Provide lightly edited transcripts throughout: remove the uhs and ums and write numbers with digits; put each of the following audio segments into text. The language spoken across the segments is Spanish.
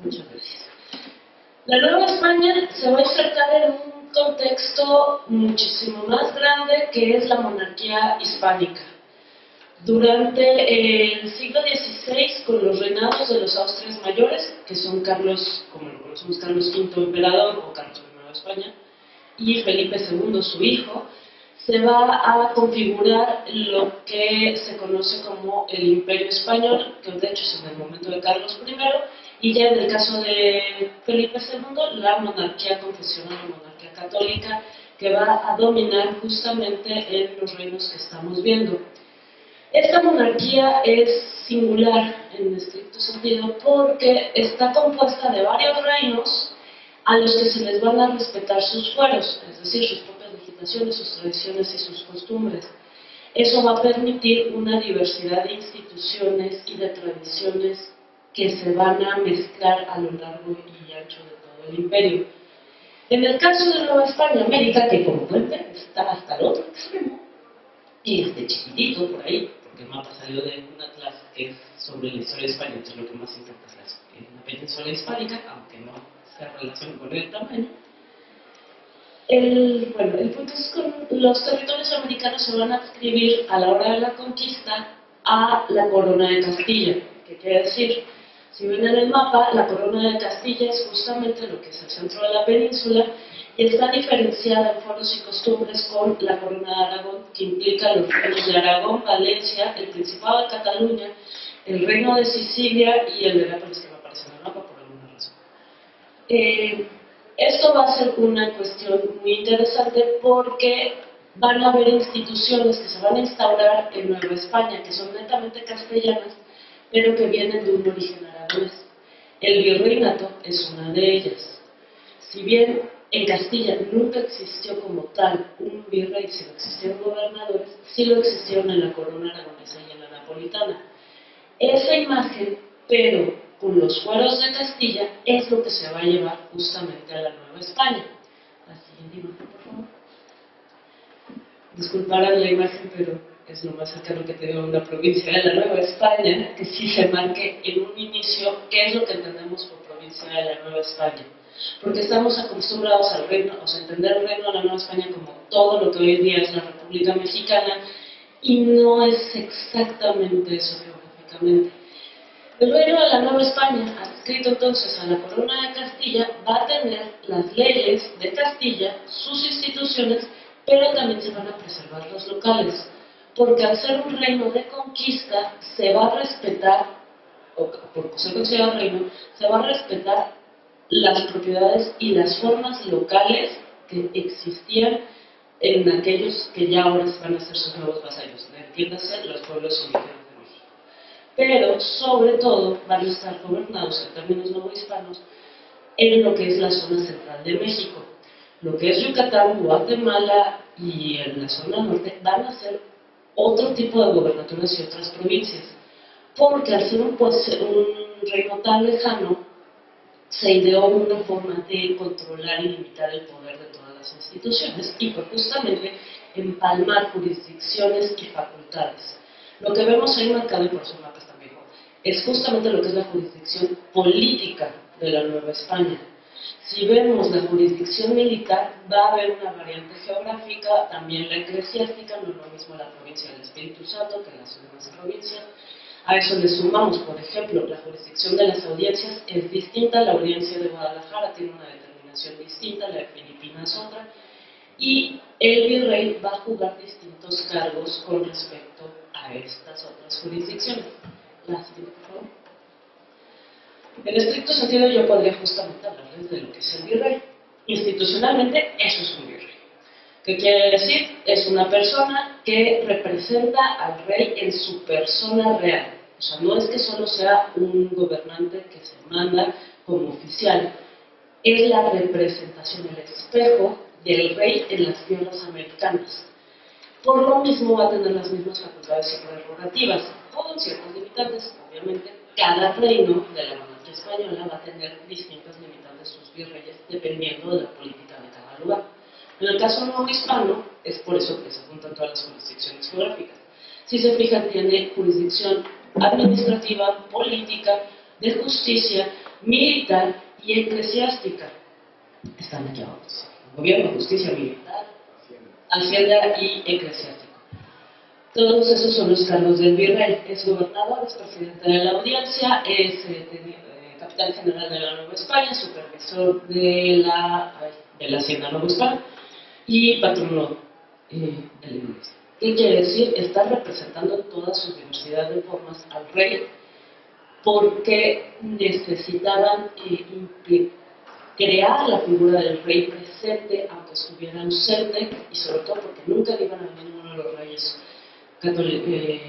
Muchas gracias. La Nueva España se va a insertar en un contexto muchísimo más grande que es la monarquía hispánica. Durante el siglo XVI, con los reinados de los Austrias mayores, que son Carlos, como lo conocemos, Carlos V emperador o Carlos I de España, y Felipe II, su hijo, se va a configurar lo que se conoce como el Imperio Español, que de hecho es en el momento de Carlos I, y ya en el caso de Felipe II, la monarquía confesional, la monarquía católica, que va a dominar justamente en los reinos que estamos viendo. Esta monarquía es singular en estricto sentido porque está compuesta de varios reinos a los que se les van a respetar sus fueros, es decir, sus propias legislaciones, sus tradiciones y sus costumbres. Eso va a permitir una diversidad de instituciones y de tradiciones que se van a mezclar a lo largo y ancho de todo el imperio. En el caso de Nueva España, América, que como pueden ver está hasta el otro extremo, y chiquitito por ahí, porque el mapa salió de una clase que es sobre la historia de España, entonces lo que más importa es la península hispánica, aunque no se relaciona con el tamaño. El punto es que los territorios americanos se van a adscribir a la hora de la conquista a la corona de Castilla. ¿Qué quiere decir? Si ven en el mapa, la corona de Castilla es justamente lo que es el centro de la península y está diferenciada en foros y costumbres con la corona de Aragón, que implica los reinos de Aragón, Valencia, el Principado de Cataluña, el reino de Sicilia y el de Nápoles, que no aparece en el mapa por alguna razón. Esto va a ser una cuestión muy interesante porque van a haber instituciones que se van a instaurar en Nueva España, que son netamente castellanas, pero que vienen de un origen aragonés. El virreinato es una de ellas. Si bien en Castilla nunca existió como tal un virrey, sino existieron gobernadores, sí lo existieron en la corona aragonesa y en la napolitana. Esa imagen, pero con los fueros de Castilla, es lo que se va a llevar justamente a la Nueva España. La siguiente imagen, por favor. Disculparán la imagen, pero es lo más cercano que tengo a una provincia de la Nueva España, que sí se marque en un inicio qué es lo que entendemos por provincia de la Nueva España. Porque estamos acostumbrados al reino, o sea, entender el reino de la Nueva España como todo lo que hoy en día es la República Mexicana, y no es exactamente eso geográficamente. El reino de la Nueva España, adscrito entonces a la corona de Castilla, va a tener las leyes de Castilla, sus instituciones, pero también se van a preservar los locales, porque al ser un reino de conquista se va a respetar, o por ser considerado reino, se va a respetar las propiedades y las formas locales que existían en aquellos que ya ahora van a ser sus nuevos vasallos, entiéndase los pueblos indígenas de México. Pero sobre todo van a estar gobernados en términos novohispanos en lo que es la zona central de México. Lo que es Yucatán, Guatemala y en la zona norte van a ser otro tipo de gobernaturas y otras provincias, porque al ser un reino tan lejano, se ideó una forma de controlar y limitar el poder de todas las instituciones y por justamente empalmar jurisdicciones y facultades. Lo que vemos ahí marcado, y por eso el mapa está viejo, es justamente lo que es la jurisdicción política de la Nueva España. Si vemos la jurisdicción militar, va a haber una variante geográfica, también la eclesiástica, no es lo mismo la provincia del Espíritu Santo que las demás provincias. A eso le sumamos, por ejemplo, la jurisdicción de las audiencias es distinta, la audiencia de Guadalajara tiene una determinación distinta, la de Filipinas otra, y el virrey va a jugar distintos cargos con respecto a estas otras jurisdicciones. La siguiente, por favor. En estricto sentido, yo podría justamente hablarles de lo que es el virrey. Institucionalmente, eso es un virrey. ¿Qué quiere decir? Es una persona que representa al rey en su persona real. O sea, no es que solo sea un gobernante que se manda como oficial, es la representación, el espejo del rey en las tierras americanas. Por lo mismo va a tener las mismas facultades y prerrogativas, con ciertas limitantes. Obviamente, cada reino de la monarquía española va a tener distintas limitantes sus virreyes, dependiendo de la política de cada lugar. En el caso novohispano, es por eso que se juntan todas las jurisdicciones geográficas. Si se fijan, tiene jurisdicción administrativa, política, de justicia, militar y eclesiástica. Están aquí abajo. Gobierno, justicia militar, hacienda y eclesiástica. Todos esos son los cargos del virrey. Es gobernador, es presidente de la audiencia, es capitán general de la Nueva España, supervisor de la Hacienda Nueva España y patrono de la iglesia. ¿Qué quiere decir? Está representando toda su diversidad de formas al rey porque necesitaban crear la figura del rey presente aunque estuviera ausente y sobre todo porque nunca iban a venir ninguno de los reyes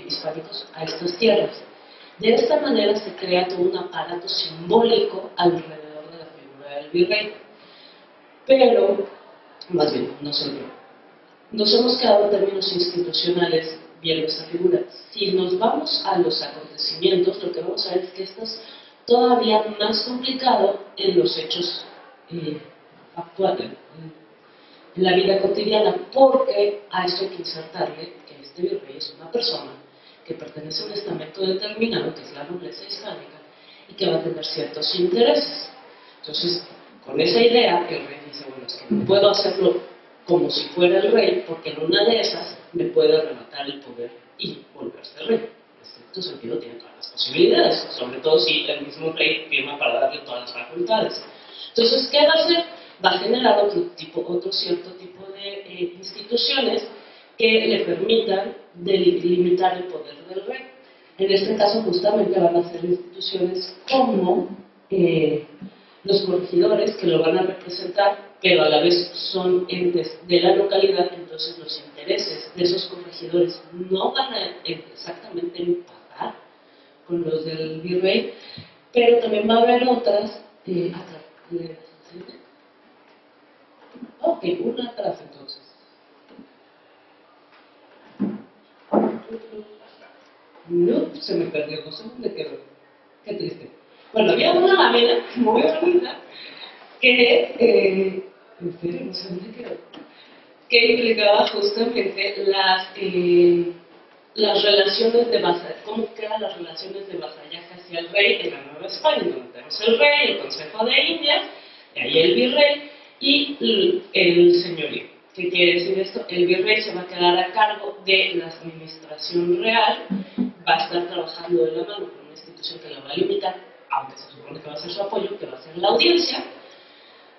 hispánicos a estas tierras. De esta manera se crea todo un aparato simbólico alrededor de la figura del virrey. Pero, más bien, nos hemos quedado en términos institucionales viendo esta figura. Si nos vamos a los acontecimientos, lo que vamos a ver es que esto es todavía más complicado en los hechos actuales, en la vida cotidiana, porque a esto hay que insertarle que este virrey es una persona que pertenece a un estamento determinado, que es la nobleza hispánica, y que va a tener ciertos intereses. Entonces, con esa idea, el rey dice, bueno, es que no puedo hacerlo como si fuera el rey, porque en una de esas me puede arrebatar el poder y volverse rey. En este sentido tiene todas las posibilidades, sobre todo si el mismo rey firma para darle todas las facultades. Entonces, ¿qué va a hacer? Va a generar otro cierto tipo de instituciones que le permitan delimitar el poder del rey. En este caso, justamente van a ser instituciones como los corregidores, que lo van a representar, pero a la vez son entes de la localidad, entonces los intereses de esos corregidores no van a exactamente empatar con los del virrey, pero también va a haber otras. Ok, una atrás entonces. No, se me perdió, no sé dónde quedó. Qué triste. Bueno, había una lámina muy bonita que, no sé dónde quedó, que implicaba justamente las relaciones de vasallaje, cómo quedan las relaciones de vasallaje hacia el rey en la Nueva España, donde tenemos el rey, el Consejo de Indias, de ahí el virrey y el señorío. ¿Qué quiere decir esto? El virrey se va a quedar a cargo de la administración real, va a estar trabajando de la mano con una institución que la va a limitar, aunque se supone que va a ser su apoyo, que va a ser la audiencia,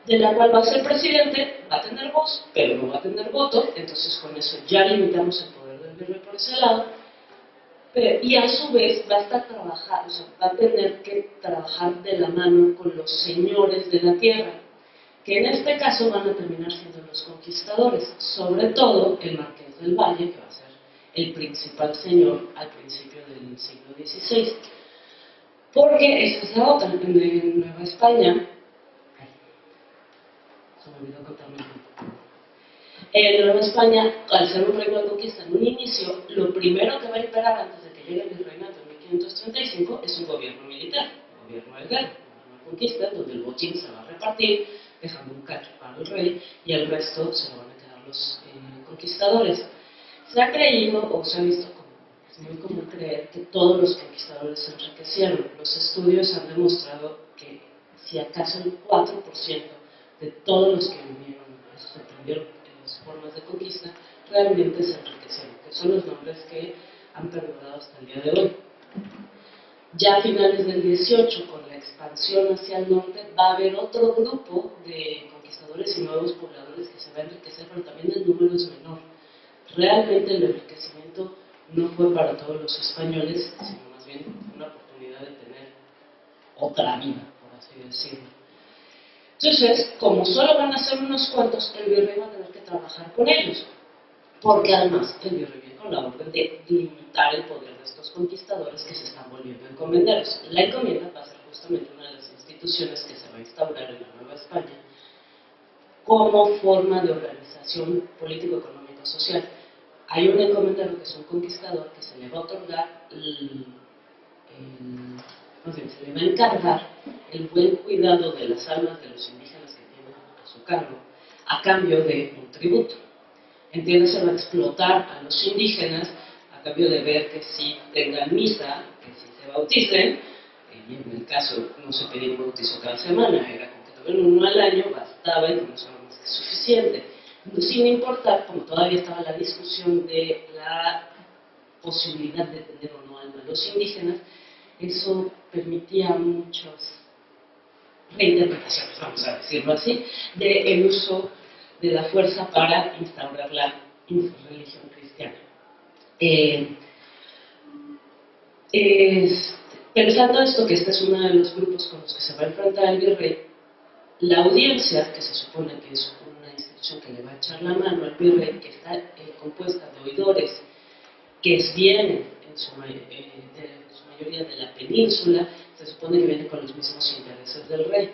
de la cual va a ser presidente, va a tener voz, pero no va a tener voto, entonces con eso ya limitamos el poder del virrey por ese lado, y a su vez va a estar trabajando, o sea, va a tener que trabajar de la mano con los señores de la tierra, que en este caso van a terminar siendo los conquistadores, sobre todo el Marqués del Valle, que va a ser el principal señor al principio del siglo XVI. Porque esa es la otra, en Nueva España, se me olvidó contarme un poco. En Nueva España, al ser un reino de conquista en un inicio, lo primero que va a imperar antes de que llegue el virreinato en 1535 es un gobierno militar, un gobierno de guerra, una conquista donde el botín se va a repartir, dejando un cacho para el rey y el resto se lo van a quedar los conquistadores. Se ha creído o se ha visto como, es muy común creer que todos los conquistadores se enriquecieron. Los estudios han demostrado que si acaso el 4% de todos los que vinieron, se aprendieron en las formas de conquista, realmente se enriquecieron, que son los nombres que han perdurado hasta el día de hoy. Ya a finales del 18, con la expansión hacia el norte, va a haber otro grupo de conquistadores y nuevos pobladores que se va a enriquecer, pero también el número es menor. Realmente el enriquecimiento no fue para todos los españoles, sino más bien una oportunidad de tener otra vida, por así decirlo. Entonces, como solo van a ser unos cuantos, el virrey va a tener que trabajar con ellos, porque además el virrey viene con la orden de limitar el poder de estos conquistadores que se están volviendo encomenderos. La encomienda va a ser justamente una de las instituciones que se va a instaurar en la Nueva España como forma de organización político-económico-social. Hay un encomendero que es un conquistador que se le va a otorgar se le va a encargar el buen cuidado de las almas de los indígenas que tienen a su cargo a cambio de un tributo. ¿Entiendes? Se va a explotar a los indígenas a cambio de ver que sí tengan misa, que sí se bauticen, y en el caso no se pedía un bautizo cada semana, era con que tuvieran uno al año, bastaba y con eso era más que suficiente. Sin importar, como todavía estaba la discusión de la posibilidad de tener o no alma a los indígenas, eso permitía muchas reinterpretaciones, vamos a decirlo así, del uso de la fuerza para instaurar la religión cristiana. Pensando esto, que este es uno de los grupos con los que se va a enfrentar el virrey, la audiencia, que se supone que es una institución que le va a echar la mano al virrey, que está compuesta de oidores que vienen en su mayoría de la península, se supone que vienen con los mismos intereses del rey.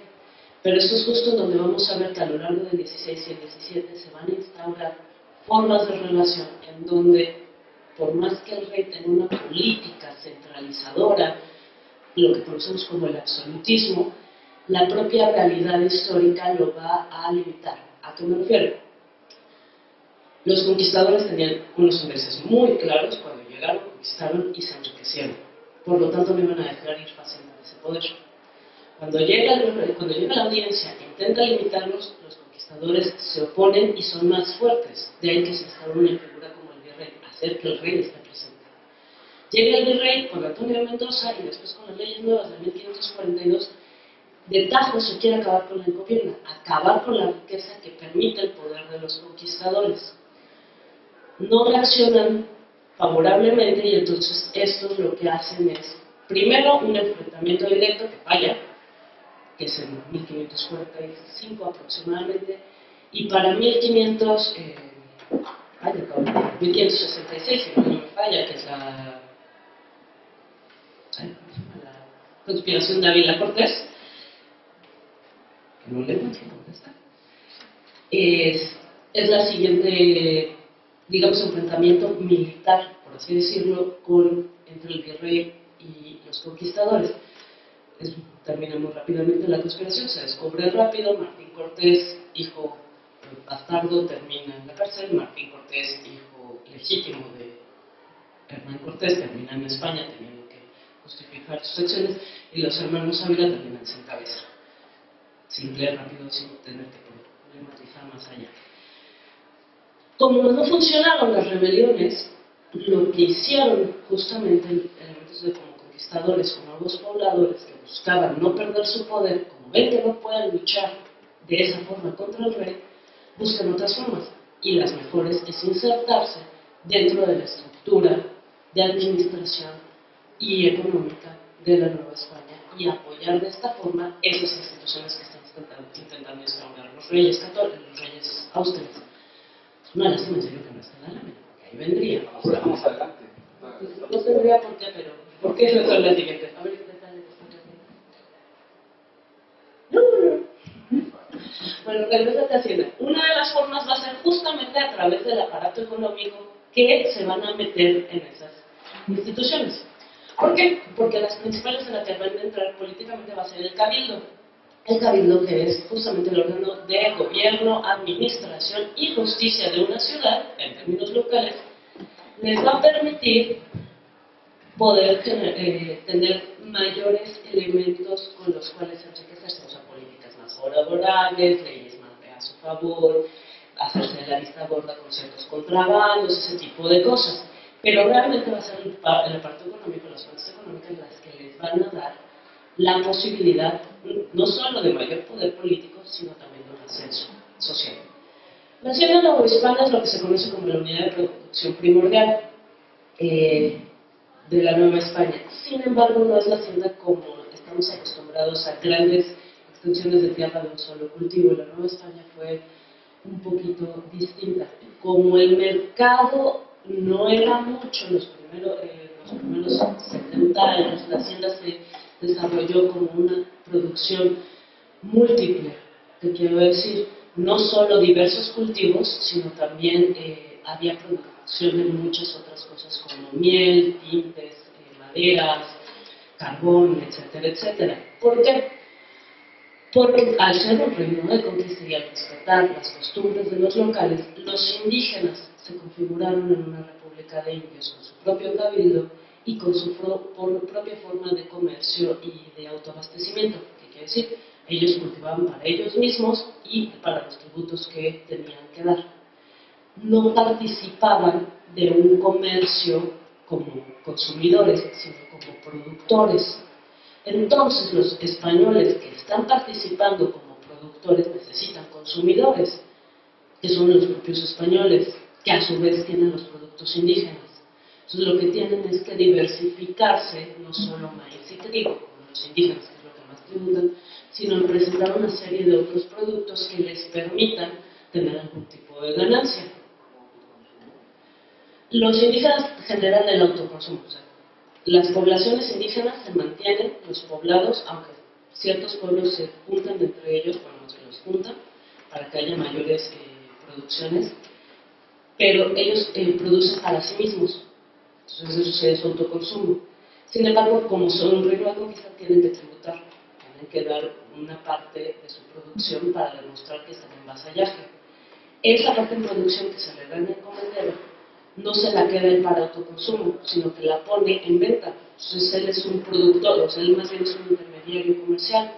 Pero esto es justo donde vamos a ver que a lo largo del 16 y el 17 se van a instaurar formas de relación en donde, por más que el rey tenga una política centralizadora, lo que conocemos como el absolutismo, la propia realidad histórica lo va a limitar. ¿A qué me refiero? Los conquistadores tenían unos intereses muy claros cuando llegaron, conquistaron y se enriquecieron. Por lo tanto, no iban a dejar ir fácilmente ese poder. Cuando llega la audiencia e intenta limitarlos, los conquistadores se oponen y son más fuertes. De ahí que se instaura una figura como el virrey, hacer que el rey esté presente. Llega el virrey con Antonio de Mendoza y después con las leyes nuevas de 1542, de tajo se quiere acabar con la encomienda, acabar con la riqueza que permite el poder de los conquistadores. No reaccionan favorablemente y entonces estos lo que hacen es, primero, un enfrentamiento directo que falla, que es en 1545 aproximadamente, y para 1566, si no me falla, que es la conspiración de Ávila Cortés, que no le encuentro dónde está, es la siguiente, digamos, enfrentamiento militar, por así decirlo, entre el virrey y los conquistadores. Terminamos rápidamente la conspiración, se descubre rápido, Martín Cortés, hijo bastardo, termina en la cárcel, Martín Cortés, hijo legítimo de Hernán Cortés, termina en España teniendo que justificar sus acciones, y los hermanos Ávila terminan sin cabeza. Simple, rápido, sin tener que problematizar más allá. Como no funcionaron las rebeliones, lo que hicieron justamente elementos de como conquistadores, como nuevos pobladores que buscaban no perder su poder, como ven que no pueden luchar de esa forma contra el rey, buscan otras formas, y las mejores es insertarse dentro de la estructura de administración y económica de la Nueva España y apoyar de esta forma esas instituciones que están intentando instaurar los reyes católicos, los reyes austriacos. Una lástima, en serio, que no está en la lámina, porque ahí vendría. Vamos adelante. No tendría por qué, pero ¿por qué no son las siguientes? A ver, inténtale. No. Bueno, regrésate a Hacienda. Una de las formas va a ser justamente a través del aparato económico que se van a meter en esas instituciones. ¿Por qué? Porque las principales en las que van a entrar políticamente va a ser el cabildo. El cabildo, que es justamente el órgano de gobierno, administración y justicia de una ciudad, en términos locales, les va a permitir poder tener mayores elementos con los cuales enriquecerse, o sea, políticas más favorables, leyes más a su favor, hacerse de la vista gorda con ciertos contrabandos, ese tipo de cosas. Pero realmente va a ser el aparato económico, las fuentes económicas, las que les van a dar la posibilidad no solo de mayor poder político, sino también de un ascenso social. La hacienda novohispana es lo que se conoce como la unidad de producción primordial de la Nueva España. Sin embargo, no es la hacienda como estamos acostumbrados a grandes extensiones de tierra de un solo cultivo. La Nueva España fue un poquito distinta. Como el mercado no era mucho los primeros 70 años, la hacienda se desarrolló como una producción múltiple, que quiero decir, no solo diversos cultivos, sino también había producción de muchas otras cosas como miel, tintes, maderas, carbón, etcétera, etcétera. ¿Por qué? Porque al ser un reino de conquista y al respetar las costumbres de los locales, los indígenas se configuraron en una república de indios con su propio cabildo y con su propia forma de comercio y de autoabastecimiento. ¿Qué quiere decir? Ellos cultivaban para ellos mismos y para los tributos que tenían que dar. No participaban de un comercio como consumidores, sino como productores. Entonces, los españoles que están participando como productores necesitan consumidores, que son los propios españoles, que a su vez tienen los productos indígenas. Entonces, lo que tienen es que diversificarse, no solo maíz y trigo, como los indígenas, que es lo que más tributan, sino en presentar una serie de otros productos que les permitan tener algún tipo de ganancia. Los indígenas generan el autoconsumo. O sea, las poblaciones indígenas se mantienen, los poblados, aunque ciertos pueblos se juntan entre ellos, bueno, se los juntan para que haya mayores producciones, pero ellos producen para sí mismos. Entonces eso es autoconsumo. Sin embargo, como son un reino de conquista, tienen que tributar, tienen que dar una parte de su producción para demostrar que están en vasallaje. Esa parte de producción que se le da en el comendero no se la queda él para autoconsumo, sino que la pone en venta. Entonces él es un productor, o sea, él más bien es un intermediario comercial.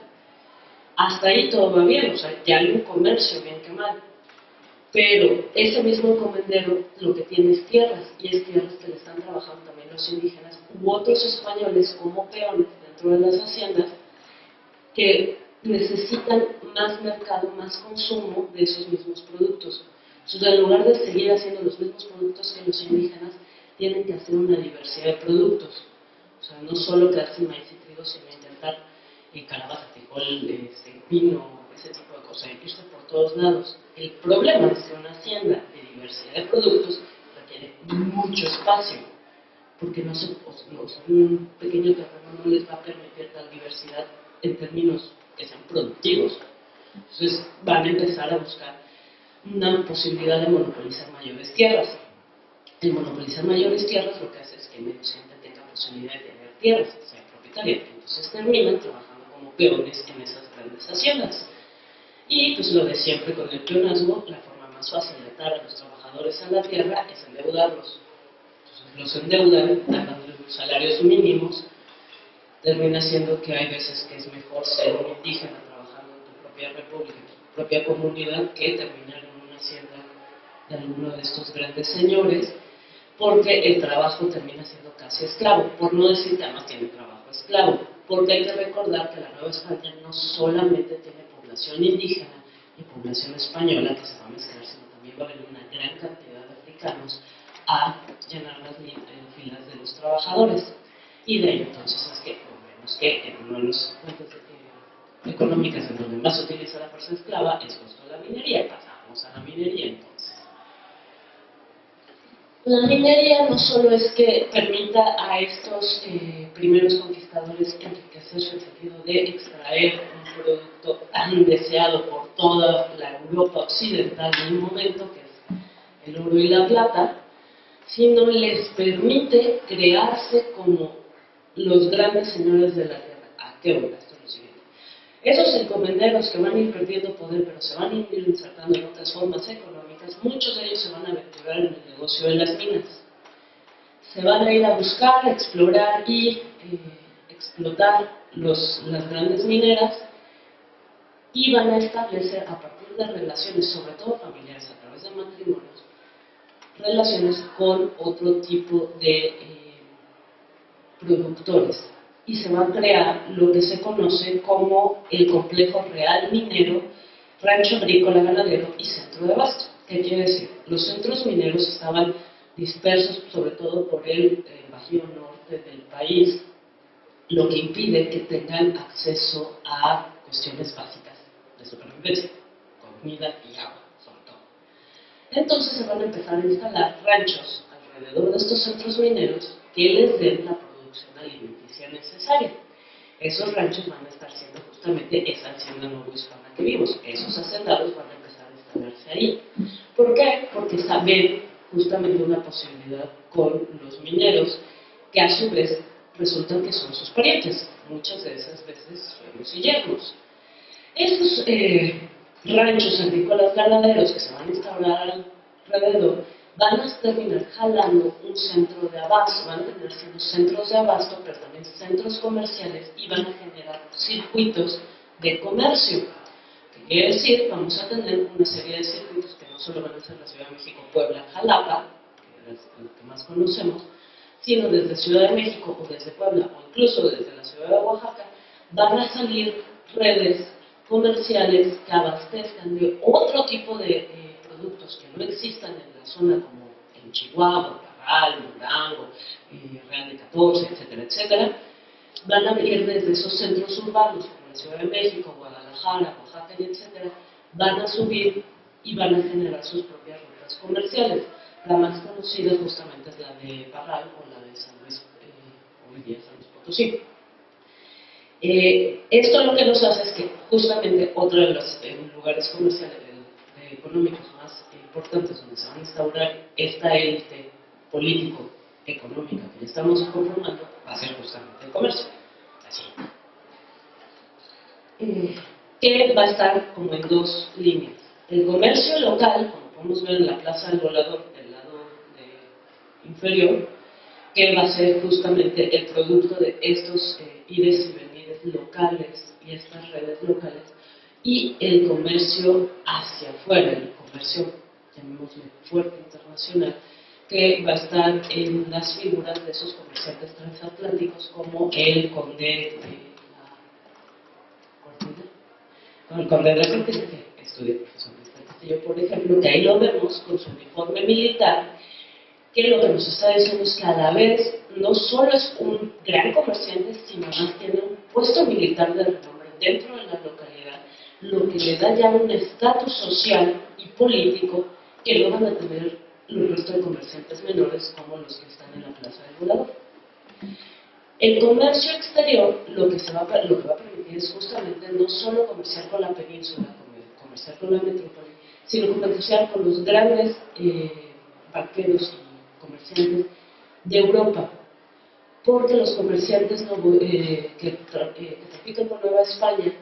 Hasta ahí todo va bien, o sea, ya hay un comercio, bien que mal. Pero ese mismo encomendero lo que tiene es tierras, y es tierras que le están trabajando también los indígenas u otros españoles como peones dentro de las haciendas que necesitan más mercado, más consumo de esos mismos productos. Entonces, en lugar de seguir haciendo los mismos productos que los indígenas, tienen que hacer una diversidad de productos. O sea, no solo quedarse en maíz y trigo, sino intentar calabaza, frijol, pino, ese tipo de cosas, irse por todos lados. El problema es que una hacienda de diversidad de productos requiere mucho espacio, porque no se, un pequeño terreno no les va a permitir tal diversidad en términos que sean productivos. Entonces van a empezar a buscar una posibilidad de monopolizar mayores tierras. El monopolizar mayores tierras lo que hace es que menos gente tenga posibilidad de tener tierras, sea propietaria. Entonces terminan trabajando como peones en esas grandes haciendas. Y pues lo de siempre con el peonazgo, la forma más fácil de atar a los trabajadores a la tierra es endeudarlos. Entonces los endeudan, dándoles salarios mínimos. Termina siendo que hay veces que es mejor ser un indígena trabajando en tu propia república, en tu propia comunidad, que terminar en una hacienda de alguno de estos grandes señores, porque el trabajo termina siendo casi esclavo, por no decir que además tiene trabajo esclavo, porque hay que recordar que la Nueva España no solamente tiene población indígena y población española que se va a mezclar, sino también va a haber una gran cantidad de africanos a llenar las filas de los trabajadores. Y de ahí entonces es que vemos que en una de las fuentes económicas en donde más se utiliza la fuerza esclava es justo la minería. Pasamos a la minería entonces. La minería no solo es que permita a estos primeros conquistadores enriquecerse en el sentido de extraer un producto tan deseado por toda la Europa occidental en un momento, que es el oro y la plata, sino les permite crearse como los grandes señores de la tierra. ¿A qué hora? Esto es lo siguiente. Esos encomenderos que van a ir perdiendo poder, pero se van a ir insertando en otras formas económicas, muchos de ellos se van a aventurar en el negocio de las minas. Se van a ir a buscar, a explorar y explotar las grandes mineras, y van a establecer a partir de relaciones, sobre todo familiares, a través de matrimonios, relaciones con otro tipo de productores, y se va a crear lo que se conoce como el complejo real minero, rancho agrícola ganadero y centro de abasto. ¿Qué quiere decir? Los centros mineros estaban dispersos sobre todo por el bajío norte del país, lo que impide que tengan acceso a cuestiones básicas de supervivencia, comida y agua, sobre todo. Entonces se van a empezar a instalar ranchos alrededor de estos centros mineros que les den la producción alimenticia necesaria. Esos ranchos van a estar siendo justamente esa hacienda novohispana que vimos. Esos hacendados van a empezar a instalarse ahí. ¿Por qué? Porque saben justamente una posibilidad con los mineros, que a su vez resultan que son sus parientes. Muchas de esas veces suegros y yernos. Estos ranchos agrícolas ganaderos que se van a instaurar alrededor van a terminar jalando un centro de abasto, van a terminar siendo centros de abasto, pero también centros comerciales, y van a generar circuitos de comercio. ¿Qué quiere decir? Vamos a tener una serie de circuitos que no solo van a ser la Ciudad de México, Puebla, Jalapa, que es lo que más conocemos, sino desde Ciudad de México o desde Puebla o incluso desde la Ciudad de Oaxaca, van a salir redes comerciales que abastezcan de otro tipo de productos que no existan en la zona, como en Chihuahua, Parral, Durango, Real de 14, etcétera, etcétera. Van a ir desde esos centros urbanos como la Ciudad de México, Guadalajara, Oaxaca, y etcétera, van a subir y van a generar sus propias rutas comerciales. La más conocida justamente es la de Parral o la de San Luis, hoy día San Luis Potosí. Esto lo que nos hace es que justamente otro de los lugares comerciales económicos más importantes donde se van a instaurar esta élite político-económica que ya estamos conformando va a ser justamente el comercio. Así. Que va a estar como en dos líneas. El comercio local, como podemos ver en la Plaza del Volador del lado inferior, que va a ser justamente el producto de estos ires y venires locales y estas redes locales, y el comercio hacia afuera, el comercio, llamémosle fuerte internacional, que va a estar en las figuras de esos comerciantes transatlánticos como el conde de la Cortina, que estudia profesor Cristóbal Castillo, por ejemplo, que ahí lo vemos con su uniforme militar, que lo que nos está diciendo es que a la vez no solo es un gran comerciante, sino además tiene un puesto militar de renombre dentro de la localidad, lo que le da ya un estatus social y político que no van a tener los restos de comerciantes menores como los que están en la Plaza del Volador. El comercio exterior lo que va a permitir es justamente no solo comerciar con la península, comerciar con la metrópoli, sino comerciar con los grandes banqueros y comerciantes de Europa, porque los comerciantes que trafican con Nueva España,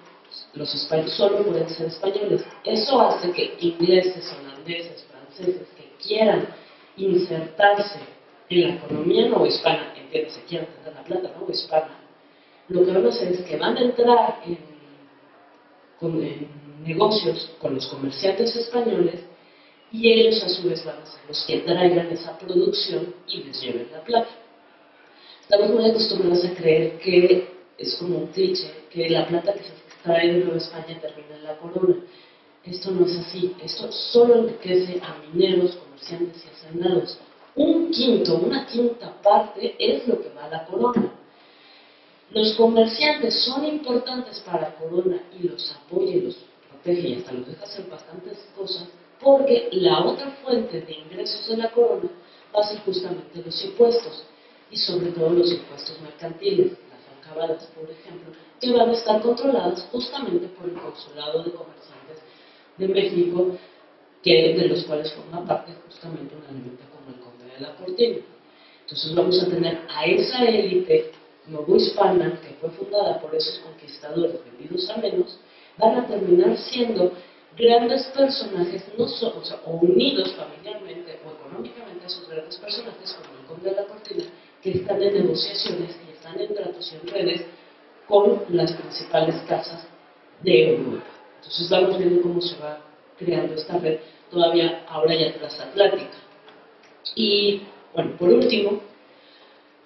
los españoles solo pueden ser españoles. Eso hace que ingleses, holandeses, franceses que quieran insertarse en la economía novohispana, entiéndase, quieran tener la plata novohispana, lo que van a hacer es que van a entrar en negocios con los comerciantes españoles, y ellos a su vez van a ser los que traigan esa producción y les lleven la plata. Estamos muy acostumbrados a creer que es como un cliché, que la plata que se extrae de Nueva España termina en la corona. Esto no es así. Esto solo enriquece a mineros, comerciantes y hacendados. Una quinta parte es lo que va a la corona. Los comerciantes son importantes para la corona y los apoya y los protege y hasta los deja hacer bastantes cosas, porque la otra fuente de ingresos de la corona va a ser justamente los impuestos, y sobre todo los impuestos mercantiles, las alcabalas, por ejemplo, que van a estar controladas justamente por el Consulado de Comerciantes de México, de los cuales forma parte justamente una élite como el Conde de la Cortina. Entonces vamos a tener a esa élite novohispana, que fue fundada por esos conquistadores vendidos a menos, van a terminar siendo grandes personajes, no solo, o unidos familiarmente o económicamente a esos grandes personajes, como el Conde de la Cortina, que están en negociaciones y están en tratos y en redes con las principales casas de Europa. Entonces vamos viendo cómo se va creando esta red, todavía ahora ya transatlántica. Y bueno, por último,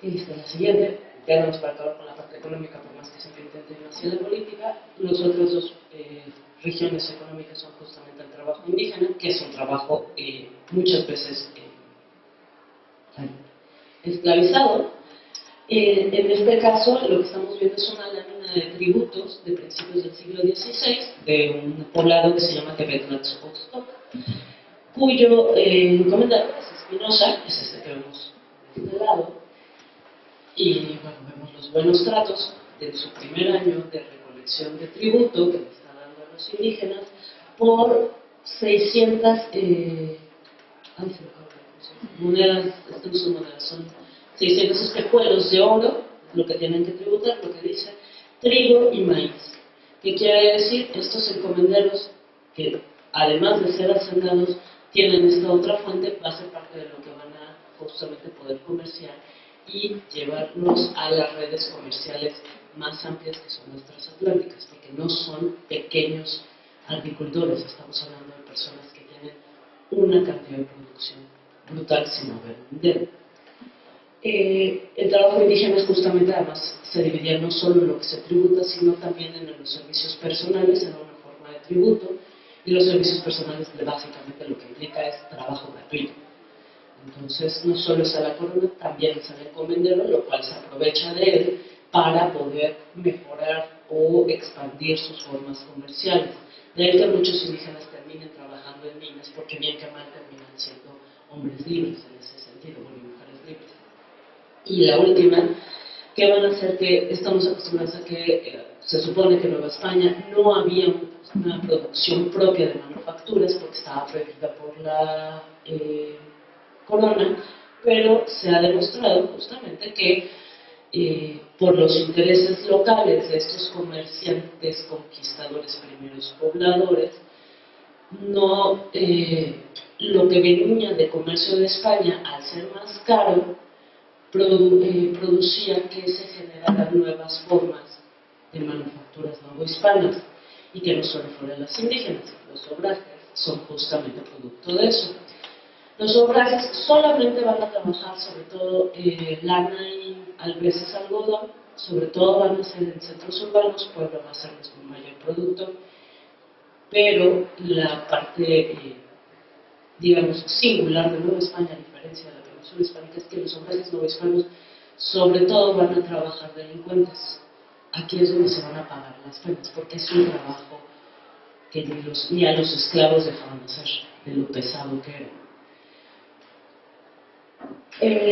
la siguiente, ya vamos para acabar con la parte económica, por más que siempre intenten ir hacia la política. Las otras dos regiones económicas son justamente el trabajo indígena, que es un trabajo muchas veces esclavizado. En este caso, lo que estamos viendo es una lámina de tributos de principios del siglo XVI de un poblado que se llama Tepetlatzcochtepec, cuyo comendador es Espinosa, es este que vemos de este lado, y bueno, vemos los buenos tratos de su primer año de recolección de tributo que le está dando a los indígenas por 600 monedas, estas no son monedas, son 600 espejuelos de oro, lo que tienen que tributar, lo que dice trigo y maíz. ¿Qué quiere decir? Estos encomenderos, que además de ser hacendados, tienen esta otra fuente, va a ser parte de lo que van a justamente poder comerciar y llevarnos a las redes comerciales más amplias que son las transatlánticas, porque no son pequeños agricultores, estamos hablando de personas que tienen una cantidad de producción brutal sin haber vendido. El trabajo indígena justamente además se dividía no solo en lo que se tributa, sino también en los servicios personales, en una forma de tributo, y los servicios personales básicamente lo que implica es trabajo gratuito. Entonces no solo es a la corona, también es al encomendero, lo cual se aprovecha de él para poder mejorar o expandir sus formas comerciales. De ahí que muchos indígenas terminen trabajando en minas, porque bien que mal terminan siendo hombres libres en ese sentido, o mujeres libres. Y la última, que van a hacer que estamos acostumbrados a que se supone que en Nueva España no había una producción propia de manufacturas porque estaba prohibida por la corona, pero se ha demostrado justamente que por los intereses locales de estos comerciantes conquistadores, primeros pobladores, no lo que venía de comercio de España, al ser más caro, producía que se generaran nuevas formas de manufacturas novohispanas y que no solo fueran las indígenas, los obrajes son justamente producto de eso. Los obrajes solamente van a trabajar sobre todo lana y a veces algodón, sobre todo van a ser en centros urbanos, Puebla va a ser nuestro mayor producto, pero la parte, digamos, singular de Nueva España, a diferencia de la península hispánica, es que los obrajes novohispanos sobre todo van a trabajar delincuentes. Aquí es donde se van a pagar las penas, porque es un trabajo que ni a los esclavos dejaban hacer, de lo pesado que era.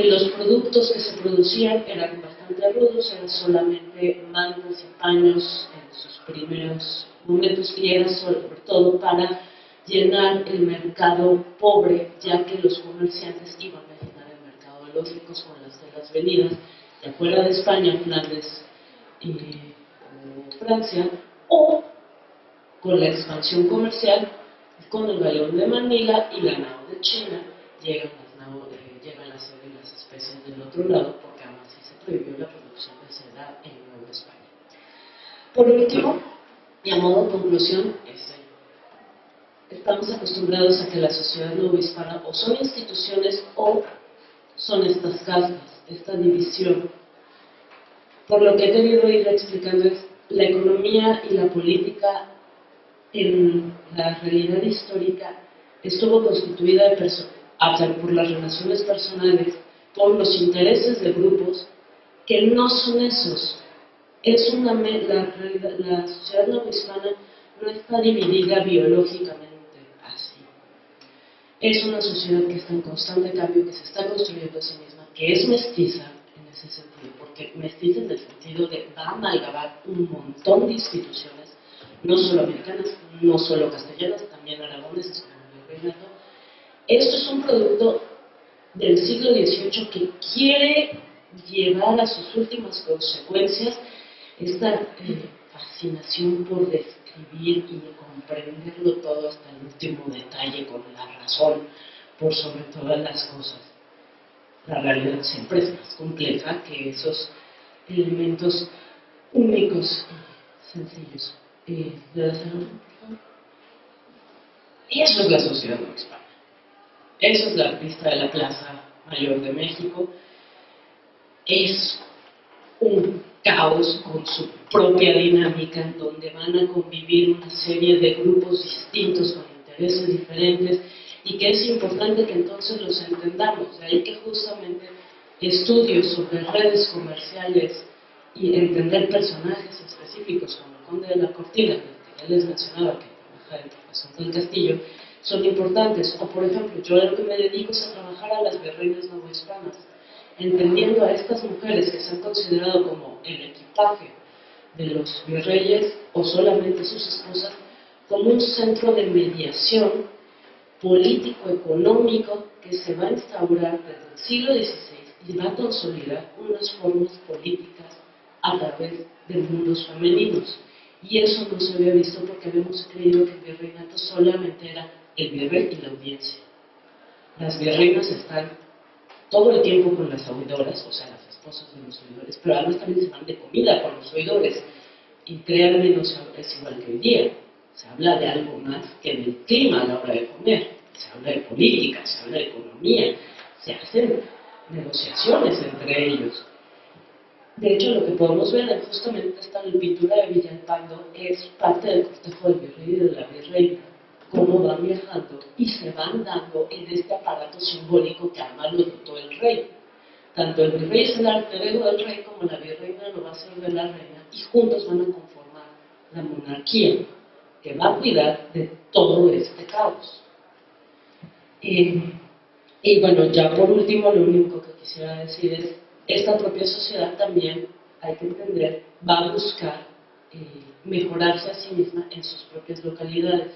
Los productos que se producían eran bastante rudos, eran solamente mantas y paños en sus primeros momentos, y era sobre todo para llenar el mercado pobre, ya que los comerciantes iban a llenar el mercado de los ricos con las telas venidas de afuera de España, Flandes o Francia, o con la expansión comercial, con el galeón de Manila y la nao de China, llegan las seda y las especies del otro lado, porque aún así se prohibió la producción de seda en Nueva España. Por último, y a modo de conclusión, estamos acostumbrados a que la sociedad novohispana o son instituciones o son estas castas, esta división. Por lo que he querido ir explicando es la economía y la política en la realidad histórica estuvo constituida por las relaciones personales, por los intereses de grupos que no son esos. La sociedad novohispana no está dividida biológicamente así. Es una sociedad que está en constante cambio, que se está construyendo a sí misma, que es mestiza en ese sentido, porque mestiza en el sentido de va a amalgamar un montón de instituciones, no solo americanas, no solo castellanas, también aragonesas como el virreinato. Esto es un producto del siglo XVIII que quiere llevar a sus últimas consecuencias esta fascinación por describir y comprenderlo todo hasta el último detalle con la razón por sobre todas las cosas. La realidad siempre es más compleja que esos elementos únicos y sencillos. Y eso es la sociedad novohispana. Eso es la artista de la Plaza Mayor de México. Es un caos con su propia dinámica, en donde van a convivir una serie de grupos distintos con intereses diferentes, y que es importante que entonces los entendamos. De ahí que justamente estudios sobre redes comerciales y entender personajes específicos como el Conde de la Cortina, que ya les mencionaba, que trabaja el profesor del Castillo, son importantes. O por ejemplo, yo a lo que me dedico es a trabajar a las virreinas novohispanas, entendiendo a estas mujeres que se han considerado como el equipaje de los virreyes o solamente sus esposas, como un centro de mediación político-económico que se va a instaurar desde el siglo XVI y va a consolidar unas formas políticas a través de mundos femeninos. Y eso no se había visto porque habíamos creído que el virreinato solamente era el virrey y la audiencia. las virreinas están todo el tiempo con las oidoras, o sea, las esposas de los oidores, pero además también se van de comida con los oidores. Y créanme, no es igual que hoy día. Se habla de algo más que del clima a la hora de comer. Se habla de política, se habla de economía, se hacen negociaciones entre ellos. De hecho, lo que podemos ver en justamente esta pintura de Villalpando es parte del cortejo del virrey y de la virreina, cómo van viajando y se van dando en este aparato simbólico que además lo dotó el rey. Tanto el virrey es el alter ego del rey como la virreina lo va a ser de la reina, y juntos van a conformar la monarquía que va a cuidar de todo este caos. Y bueno, ya por último, lo único que quisiera decir es, esta propia sociedad también, hay que entender, va a buscar mejorarse a sí misma en sus propias localidades.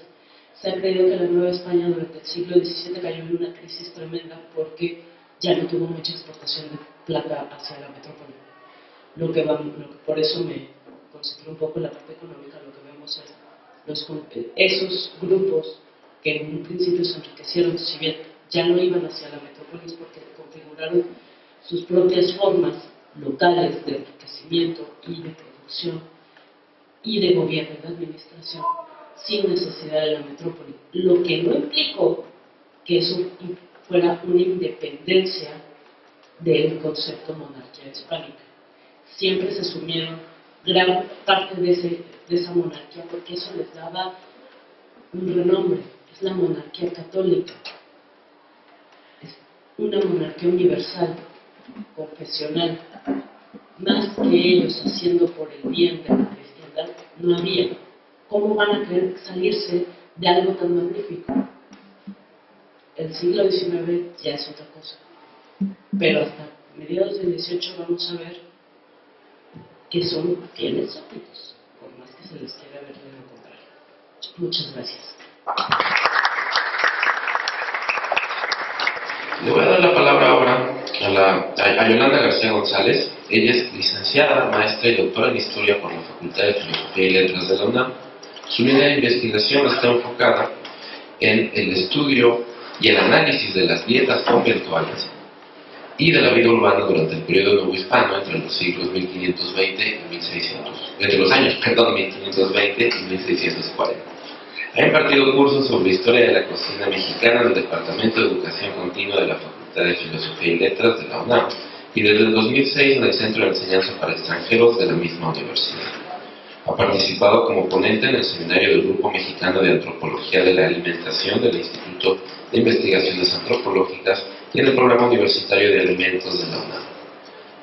Se ha creído que la Nueva España durante el siglo XVII cayó en una crisis tremenda porque ya no tuvo mucha exportación de plata hacia la metrópoli. Por eso me concentro un poco en la parte económica. Lo que vemos es esos grupos que en un principio se enriquecieron, si bien ya no iban hacia la metrópolis porque configuraron sus propias formas locales de enriquecimiento y de producción y de gobierno y de administración sin necesidad de la metrópoli, lo que no implicó que eso fuera una independencia del concepto monarquía hispánica. Siempre se sumieron gran parte de esa monarquía porque eso les daba un renombre. Es la monarquía católica, es una monarquía universal, confesional. Más que ellos haciendo por el bien de la cristiandad, no había. ¿Cómo van a querer salirse de algo tan magnífico? El siglo XIX ya es otra cosa, pero hasta mediados del XVIII vamos a ver que son fieles súbditos, por más que se les quiera ver de lo contrario. Muchas gracias. Le voy a dar la palabra ahora a Yolanda García González. Ella es licenciada, maestra y doctora en Historia por la Facultad de Filosofía y Letras de la UNAM. Su línea de investigación está enfocada en el estudio y el análisis de las dietas conventuales y de la vida urbana durante el periodo novohispano entre los siglos 1520 y 1600, entre los años 1520 y 1640. Ha impartido cursos sobre historia de la cocina mexicana en el Departamento de Educación Continua de la Facultad de Filosofía y Letras de la UNAM y desde el 2006 en el Centro de Enseñanza para Extranjeros de la misma universidad. Ha participado como ponente en el seminario del Grupo Mexicano de Antropología de la Alimentación del Instituto de Investigaciones Antropológicas y en el Programa Universitario de Alimentos de la UNAM.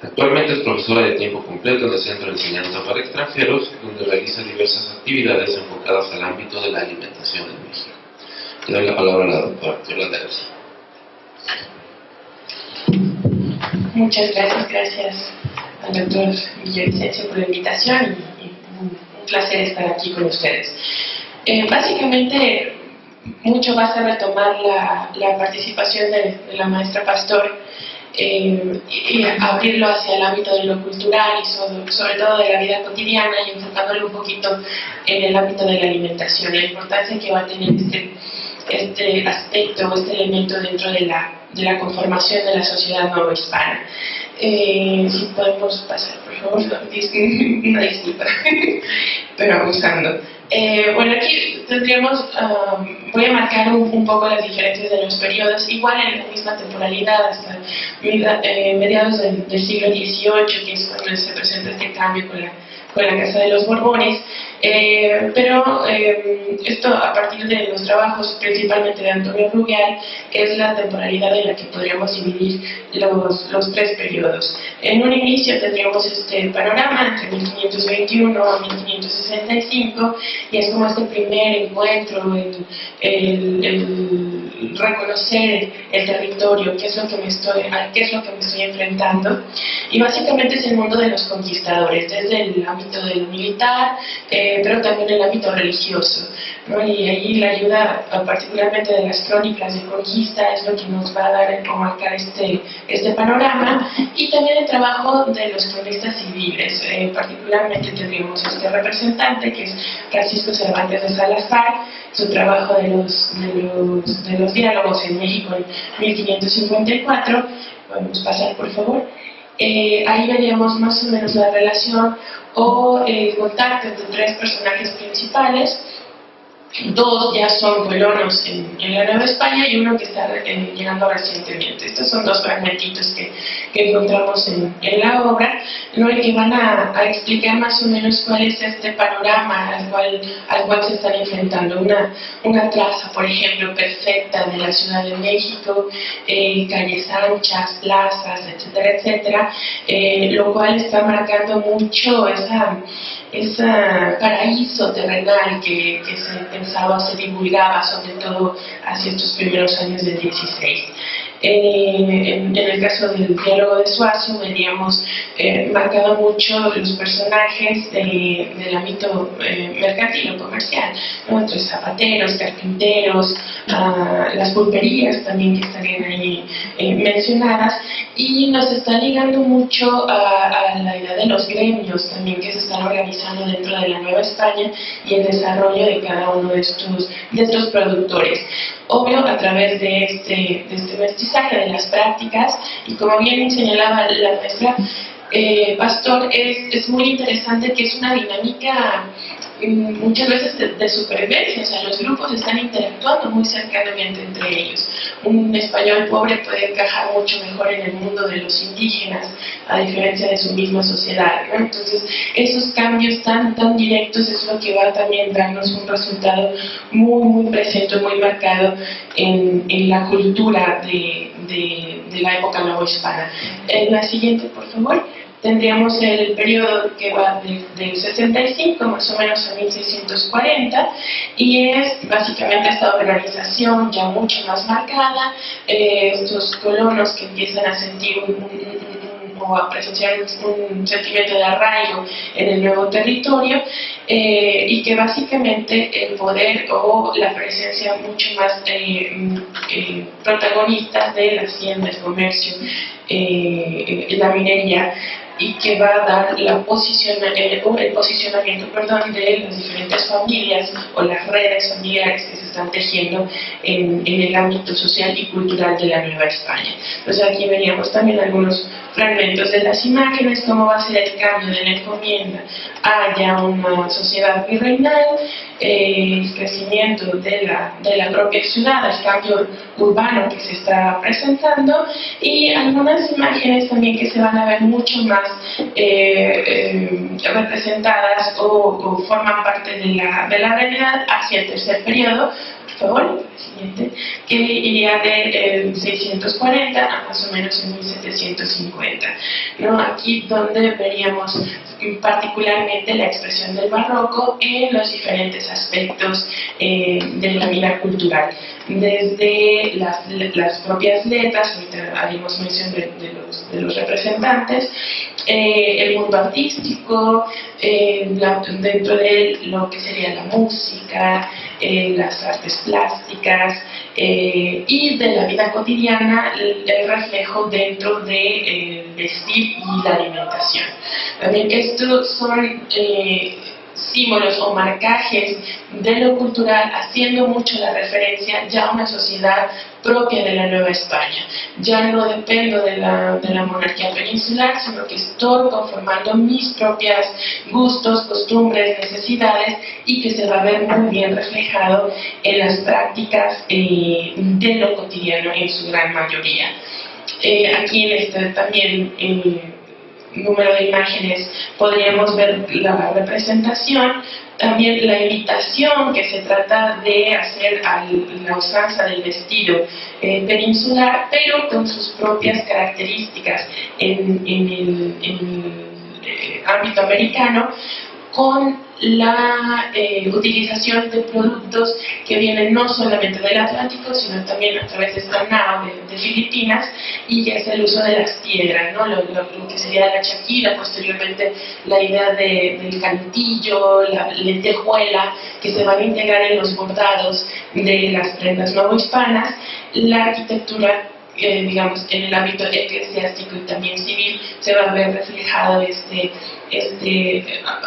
Actualmente es profesora de tiempo completo en el Centro de Enseñanza para Extranjeros, donde realiza diversas actividades enfocadas al ámbito de la alimentación en México. Le doy la palabra a la doctora Yolanda García. Muchas gracias al doctor Villavicencio por la invitación y un placer estar aquí con ustedes. Básicamente, mucho va a ser retomar la participación de la maestra Pastor y abrirlo hacia el ámbito de lo cultural y sobre todo de la vida cotidiana y enfocándolo un poquito en el ámbito de la alimentación, la importancia que va a tener este aspecto o este elemento dentro de la conformación de la sociedad novohispana. Si podemos pasar, por favor, una disculpa, pero buscando. Bueno, aquí tendríamos, voy a marcar un poco las diferencias de los periodos, igual en la misma temporalidad, hasta mediados del siglo XVIII, que es cuando se presenta este cambio con la Casa de los Borbones, pero esto a partir de los trabajos principalmente de Antonio Bruguial es la temporalidad en la que podríamos dividir los tres periodos. En un inicio tendríamos este panorama entre 1521 a 1565 y es como este primer encuentro, el reconocer el territorio, qué es lo que me estoy enfrentando, y básicamente es el mundo de los conquistadores, desde el ámbito del militar, pero también en el ámbito religioso, ¿no? Y ahí la ayuda particularmente de las crónicas de conquista es lo que nos va a dar o marcar este panorama, y también el trabajo de los cronistas civiles. Particularmente tendríamos este representante que es Francisco Cervantes de Salazar, su trabajo de los diálogos en México en 1554. Podemos pasar, por favor. Ahí veríamos más o menos la relación o el contacto entre tres personajes principales. Dos ya son colonos en la Nueva España y uno que está llegando recientemente. Estos son dos fragmentitos que encontramos en la obra, ¿no? Y que van a explicar más o menos cuál es este panorama al cual se están enfrentando. Una traza, por ejemplo, perfecta de la Ciudad de México, calles anchas, plazas, etcétera, etcétera, lo cual está marcando mucho ese paraíso terrenal que se pensaba, se divulgaba, sobre todo hacia estos primeros años del 16. En el caso del diálogo de Suazo veríamos marcado mucho los personajes del ámbito mercantil o comercial, ¿no? Entre zapateros, carpinteros, las pulperías también que estarían ahí mencionadas, y nos está ligando mucho a la idea de los gremios también que se están organizando dentro de la Nueva España y el desarrollo de cada uno de estos productores. Obvio, a través de este mestizaje, de las prácticas, y como bien señalaba la maestra Pastor, es muy interesante que es una dinámica muchas veces de supervivencia. O sea, los grupos están interactuando muy cercanamente entre ellos. Un español pobre puede encajar mucho mejor en el mundo de los indígenas, a diferencia de su misma sociedad, ¿no? Entonces, esos cambios tan directos es lo que va a también darnos un resultado muy presente, muy marcado en la cultura de la época novohispana. En la siguiente, por favor. Tendríamos el periodo que va del 65 más o menos a 1640, y es básicamente esta organización ya mucho más marcada, estos colonos que empiezan a sentir o a presenciar un sentimiento de arraigo en el nuevo territorio, y que básicamente el poder o la presencia mucho más protagonista de la hacienda, el comercio, la minería, y que va a dar el posicionamiento de las diferentes familias o las redes familiares que se están tejiendo en el ámbito social y cultural de la Nueva España. Entonces aquí veríamos también algunos fragmentos de las imágenes, cómo va a ser el cambio de la encomienda a ya una sociedad virreinal, el crecimiento de la propia ciudad, el cambio urbano que se está presentando, y algunas imágenes también que se van a ver mucho más representadas o forman parte de la realidad hacia el tercer periodo. Por favor, siguiente, que iría de 640 a más o menos en 1750, ¿no? Aquí donde veríamos particularmente la expresión del barroco en los diferentes aspectos de la vida cultural, desde las propias letras, ahorita haremos mención de los representantes, el mundo artístico, dentro de lo que sería la música, las artes plásticas, y de la vida cotidiana, el reflejo dentro del vestir y la alimentación. También estos son símbolos o marcajes de lo cultural, haciendo mucho la referencia ya a una sociedad propia de la Nueva España. Ya no dependo de la monarquía peninsular, sino que estoy conformando mis propios gustos, costumbres, necesidades, y que se va a ver muy bien reflejado en las prácticas de lo cotidiano en su gran mayoría. Aquí en también número de imágenes podríamos ver la representación, también la imitación que se trata de hacer a la usanza del vestido peninsular, pero con sus propias características en el ámbito americano, con la utilización de productos que vienen no solamente del Atlántico, sino también a través de esta nave de Filipinas, y es el uso de las piedras, ¿no? Lo que sería la chaquira, posteriormente la idea del cantillo, la lentejuela, que se van a integrar en los bordados de las prendas novohispanas, la arquitectura, digamos, en el ámbito eclesiástico y también civil, se va a ver reflejado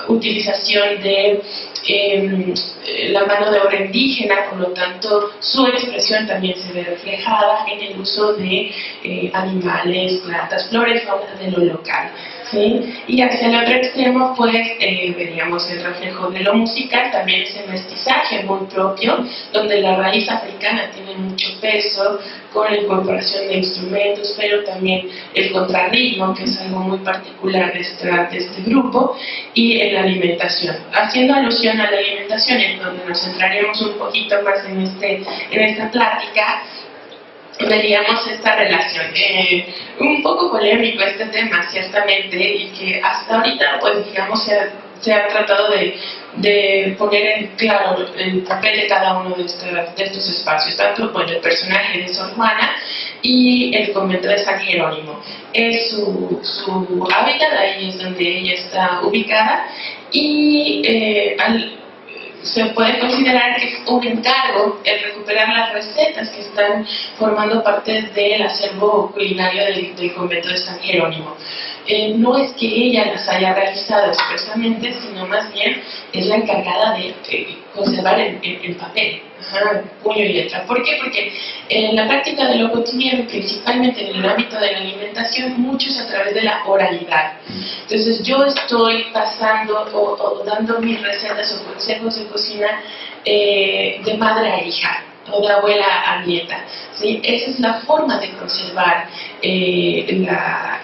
utilización de la mano de obra indígena, por lo tanto su expresión también se ve reflejada en el uso de animales, plantas, flores, fauna de lo local. ¿Sí? Y hacia el otro extremo, pues, veríamos el reflejo de lo musical, también ese mestizaje muy propio, donde la raíz africana tiene mucho peso, con la incorporación de instrumentos, pero también el contrarritmo, que es algo muy particular de este grupo, y en la alimentación. Haciendo alusión a la alimentación, en donde nos centraremos un poquito más en esta plática, veríamos esta relación. Un poco polémico este tema, ciertamente, y que hasta ahorita, pues digamos, se ha tratado de poner en claro el papel de cada uno de estos espacios, tanto el personaje de Sor Juana y el convento de San Jerónimo. Es su hábitat, ahí es donde ella está ubicada, y se puede considerar que es un encargo el recuperar las recetas que están formando parte del acervo culinario del convento de San Jerónimo. No es que ella las haya realizado expresamente, sino más bien es la encargada de conservar el papel, puño y letra. ¿Por qué? Porque en la práctica de lo cotidiano, principalmente en el ámbito de la alimentación, mucho es a través de la oralidad. Entonces yo estoy pasando o dando mis recetas o consejos de cocina de madre a hija, o de abuela a nieta, ¿sí? Esa es la forma de conservar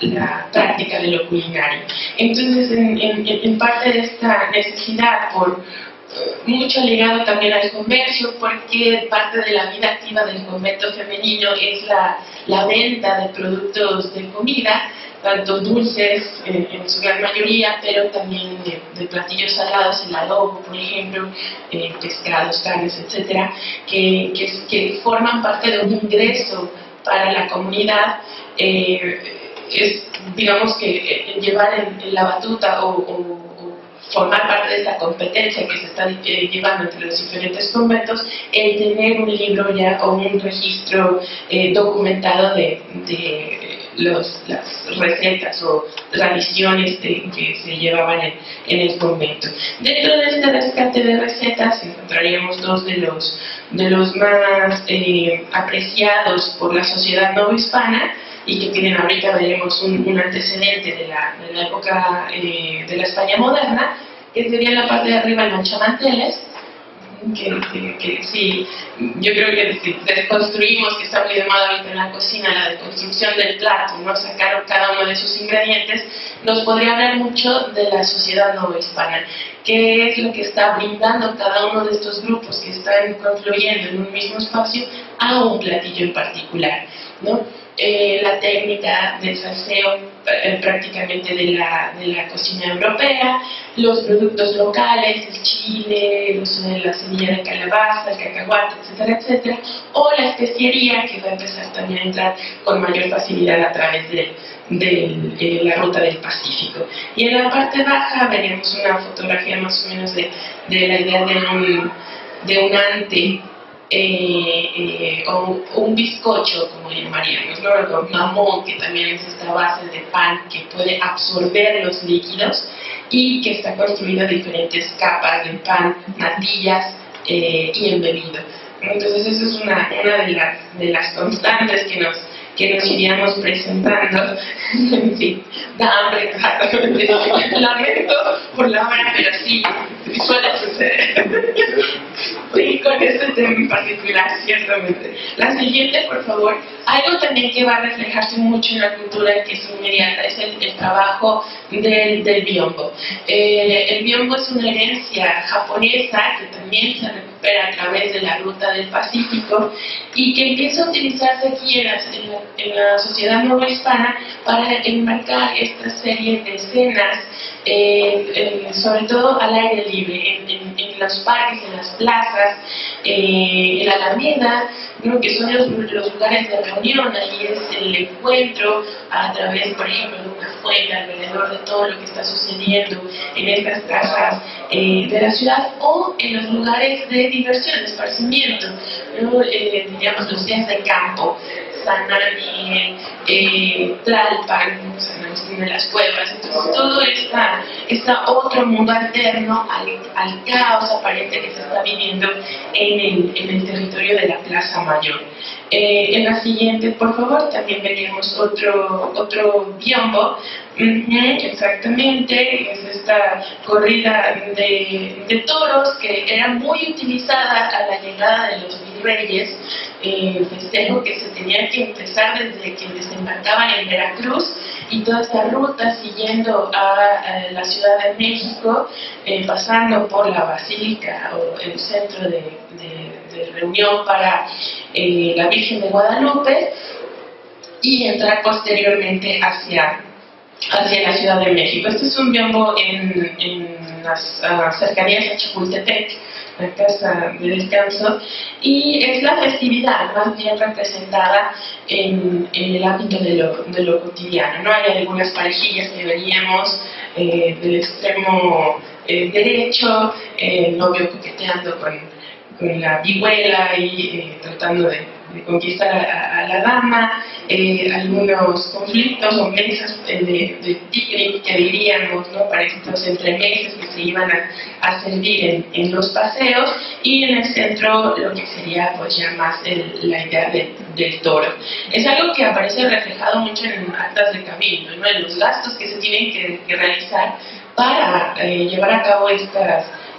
la práctica de lo culinario. Entonces, en parte de esta necesidad, por mucho ligado también al comercio, porque parte de la vida activa del convento femenino es la venta de productos de comida, tanto dulces en su gran mayoría, pero también de platillos salados, el adobo, por ejemplo, pescados, carnes, etcétera, que forman parte de un ingreso para la comunidad. Es, digamos, que llevar en la batuta o formar parte de esta competencia que se está llevando entre los diferentes conventos, el tener un libro ya o un registro documentado de las recetas o tradiciones que se llevaban en el convento. Dentro de este rescate de recetas encontraríamos dos de los más apreciados por la sociedad novohispana, y que tienen, ahorita veremos un antecedente de la época de la España moderna, que sería la parte de arriba el manchamanteles, que sí, yo creo que si desconstruimos, que está muy de moda ahorita en la cocina, la deconstrucción del plato, ¿no? Sacar cada uno de sus ingredientes, nos podría hablar mucho de la sociedad novohispana, qué es lo que está brindando cada uno de estos grupos que están confluyendo en un mismo espacio a un platillo en particular, ¿no? La técnica del salseo prácticamente de la cocina europea, los productos locales, el chile, el uso de la semilla de calabaza, el cacahuate, etcétera, etcétera, o la especiería, que va a empezar también a entrar con mayor facilidad a través de la ruta del Pacífico. Y en la parte baja veremos una fotografía más o menos de la idea de un ante, o un bizcocho, como llamaríamos, ¿no? El mamón, que también es esta base de pan que puede absorber los líquidos y que está construido de diferentes capas de pan, natillas y embebido. Entonces esa es una de las constantes que nos iríamos presentando. Sí, da hambre, lamento por la hora, pero sí, suele suceder. Sí, con este tema en particular, ciertamente. La siguiente, por favor. Algo también que va a reflejarse mucho en la cultura que es inmediata es el trabajo del biombo. El biombo es una herencia japonesa que también se recupera a través de la ruta del Pacífico y que empieza a utilizarse aquí en la sociedad novohispana para enmarcar esta serie de escenas sobre todo al aire libre, en los parques, en las plazas, en la Alameda, ¿no? Que son los lugares de reunión. Ahí es el encuentro a través, por ejemplo, de una fuente alrededor de todo lo que está sucediendo en estas casas de la ciudad, o en los lugares de diversión, de esparcimiento, ¿no? Diríamos los días de campo, San Ani, Tlalpan, San Agustín de las Cuevas. Entonces todo está otro mundo alterno al caos aparente que se está viviendo en el territorio de la Plaza Mayor. En la siguiente, por favor, también veríamos otro biombo. Exactamente, es esta corrida de toros que era muy utilizada a la llegada de los virreyes, festejo que se tenía que empezar desde que desembarcaban en Veracruz, y toda esta ruta siguiendo a la Ciudad de México, pasando por la Basílica o el centro de reunión para la Virgen de Guadalupe, y entrar posteriormente hacia la Ciudad de México. Este es un biombo en las cercanías de Chapultepec, la casa de descanso, y es la festividad más bien representada en el ámbito de lo cotidiano, ¿no? Hay algunas parejillas que veríamos del extremo derecho, el novio coqueteando con la vihuela y tratando de conquistar a la dama, algunos conflictos o mesas de picnic que diríamos, ¿no? Para estos entremeses que se iban a servir en los paseos, y en el centro lo que sería pues ya más la idea del toro. Es algo que aparece reflejado mucho en actas de cabildo, ¿no? En los gastos que se tienen que realizar para llevar a cabo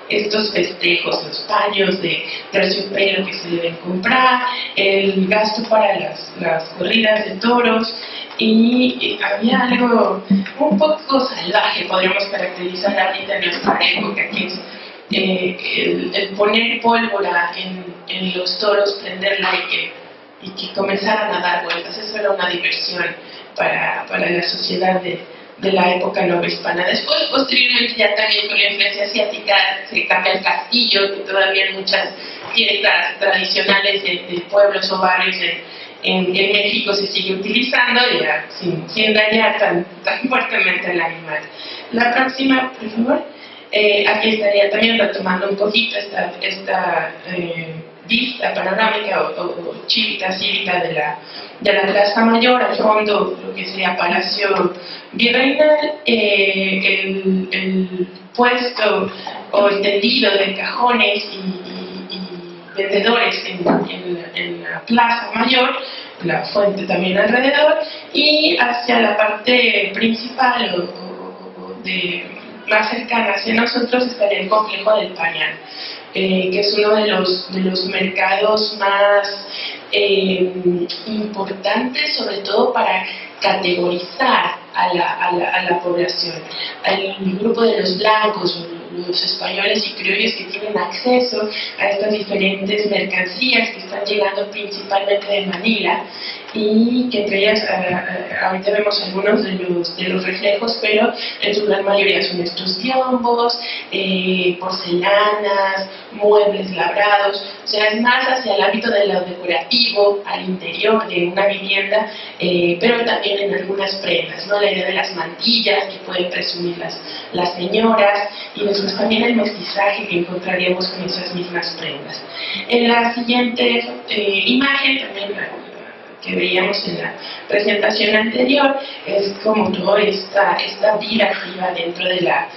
estos festejos, los paños de terciopelo que se deben comprar, el gasto para las corridas de toros, y había algo un poco salvaje, podríamos caracterizar ahorita en nuestra época, que es el poner pólvora en los toros, prenderla y que comenzaran a dar vueltas. Eso era una diversión para la sociedad de la época novohispana. Después, posteriormente, ya también con la influencia asiática, se cambia el castillo, que todavía en muchas fiestas tradicionales de pueblos o barrios en México se sigue utilizando, ya sin dañar tan fuertemente al animal. La próxima, por favor. Aquí estaría también retomando un poquito esta vista panorámica o chivita cívica de la Plaza Mayor. Al fondo lo que sería Palacio Virreinal, el puesto o el tendido de cajones y vendedores en la Plaza Mayor, la fuente también alrededor, y hacia la parte principal o más cercana hacia nosotros estaría el complejo del Pañal, que es uno de los mercados más importantes, sobre todo para categorizar a la población. El grupo de los blancos, los españoles y criollos, que tienen acceso a estas diferentes mercancías que están llegando principalmente de Manila, y que entre ellas ahorita vemos algunos de los reflejos, pero en su gran mayoría son estos biombos, porcelanas, muebles labrados. O sea, es más hacia el ámbito de lo decorativo al interior de una vivienda, pero también en algunas prendas, ¿no? La idea de las mantillas que pueden presumir las señoras, y después también el mestizaje que encontraríamos con esas mismas prendas. En la siguiente imagen, también que veíamos en la presentación anterior, es como toda esta vida activa dentro de la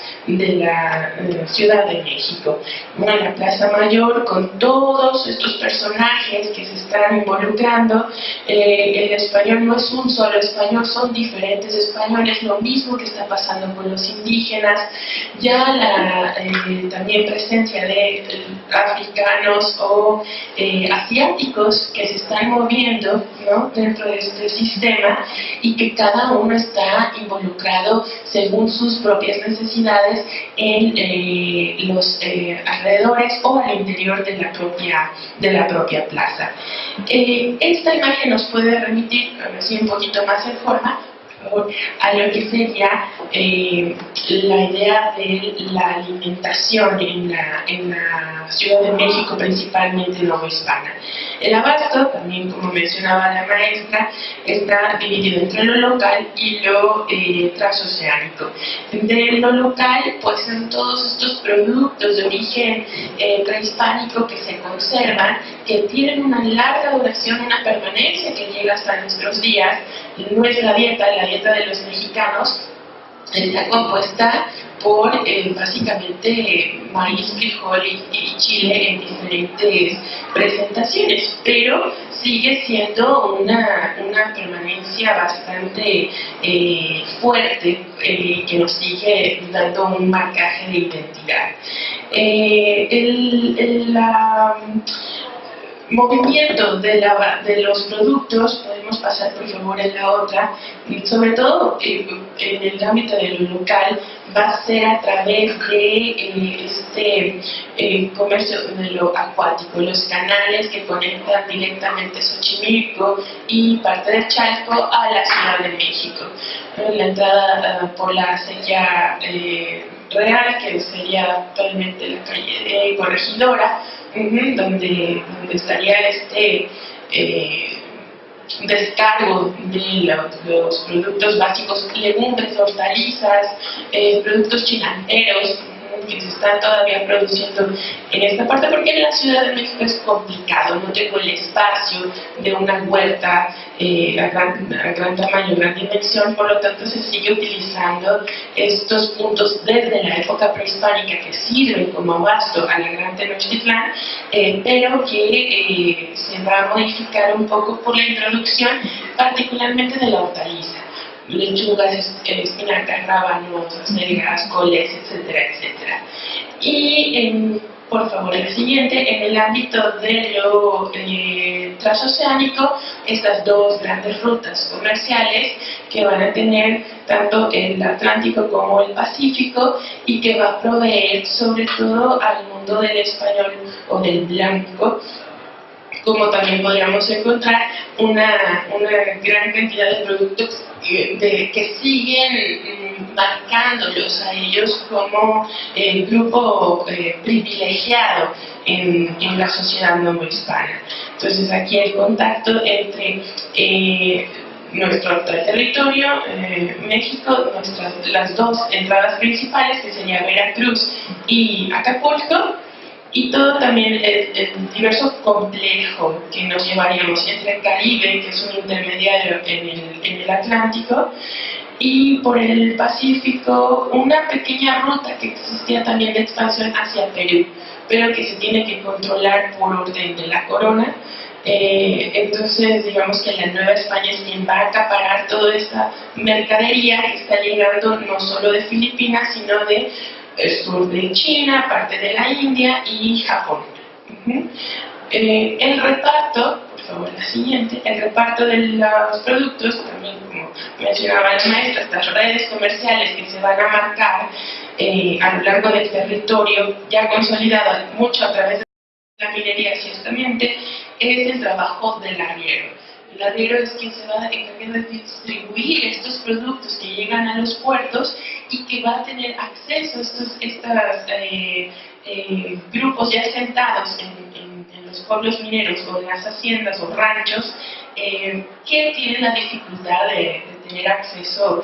Ciudad de México. Bueno, la Plaza Mayor, con todos estos personajes que se están involucrando. El español no es un solo español, son diferentes españoles, lo mismo que está pasando con los indígenas, ya la también presencia de africanos o asiáticos que se están moviendo, ¿no? Dentro de este sistema, y que cada uno está involucrado según sus propias necesidades en los alrededores o al interior de la propia plaza. Esta imagen nos puede remitir, así un poquito más en forma, favor, a lo que sería la idea de la alimentación en la Ciudad de México, principalmente novohispana. El abasto, también como mencionaba la maestra, está dividido entre lo local y lo transoceánico. De lo local, pues son todos estos productos de origen prehispánico que se conservan, que tienen una larga duración, una permanencia que llega hasta nuestros días. Nuestra dieta, la dieta de los mexicanos, está compuesta por básicamente maíz, frijol y chile en diferentes presentaciones, pero sigue siendo una permanencia bastante fuerte que nos sigue dando un marcaje de identidad. Movimiento de los productos, podemos pasar por favor en la otra, sobre todo en el ámbito de lo local, va a ser a través de este comercio de lo acuático, los canales que conectan directamente Xochimilco y parte de Chalco a la Ciudad de México. La entrada por la acequia real, que sería actualmente la calle de Corregidora, donde estaría este descargo de los productos básicos, legumbres, hortalizas, productos chilanteros, que se están todavía produciendo en esta parte, porque en la Ciudad de México es complicado, no tengo el espacio de una huerta a gran tamaño, gran dimensión, por lo tanto se sigue utilizando estos puntos desde la época prehispánica que sirven como abasto a la Gran Tenochtitlán, pero que se va a modificar un poco por la introducción particularmente de la hortaliza. Lechugas, espinacas, rábanos, acelgas, coles, etcétera, etcétera. Y por favor, el siguiente, en el ámbito de lo transoceánico, estas dos grandes rutas comerciales que van a tener tanto el Atlántico como el Pacífico y que va a proveer sobre todo al mundo del español o del blanco, como también podríamos encontrar una gran cantidad de productos que siguen marcándolos a ellos como el grupo privilegiado en la sociedad novohispana. Entonces aquí el contacto entre nuestro actual territorio, México, las dos entradas principales, que sería Veracruz y Acapulco, y todo también el diverso complejo que nos llevaríamos entre el Caribe, que es un intermediario en el Atlántico, y por el Pacífico una pequeña ruta que existía también de expansión hacia Perú, pero que se tiene que controlar por orden de la corona. Entonces digamos que la Nueva España es quien va a acaparar toda esta mercadería que está llegando no solo de Filipinas, sino de sur de China, parte de la India y Japón. El reparto, por favor la siguiente, el reparto de los productos, también como mencionaba la maestra, estas redes comerciales que se van a marcar a lo largo del territorio ya consolidado mucho a través de la minería, ciertamente, es el trabajo del arriero. El arriero es quien se va a encargar de distribuir estos productos que llegan a los puertos y que va a tener acceso a estos grupos ya asentados en los pueblos mineros o en las haciendas o ranchos que tienen la dificultad de tener acceso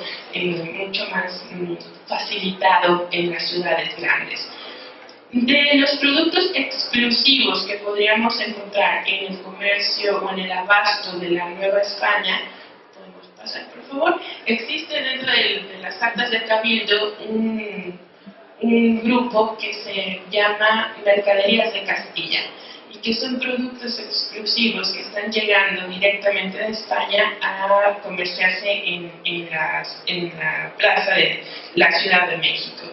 mucho más facilitado en las ciudades grandes. De los productos exclusivos que podríamos encontrar en el comercio o en el abasto de la Nueva España, podemos pasar por favor, existe dentro de las actas de Cabildo un grupo que se llama Mercaderías de Castilla y que son productos exclusivos que están llegando directamente de España a comerciarse en la plaza de la Ciudad de México.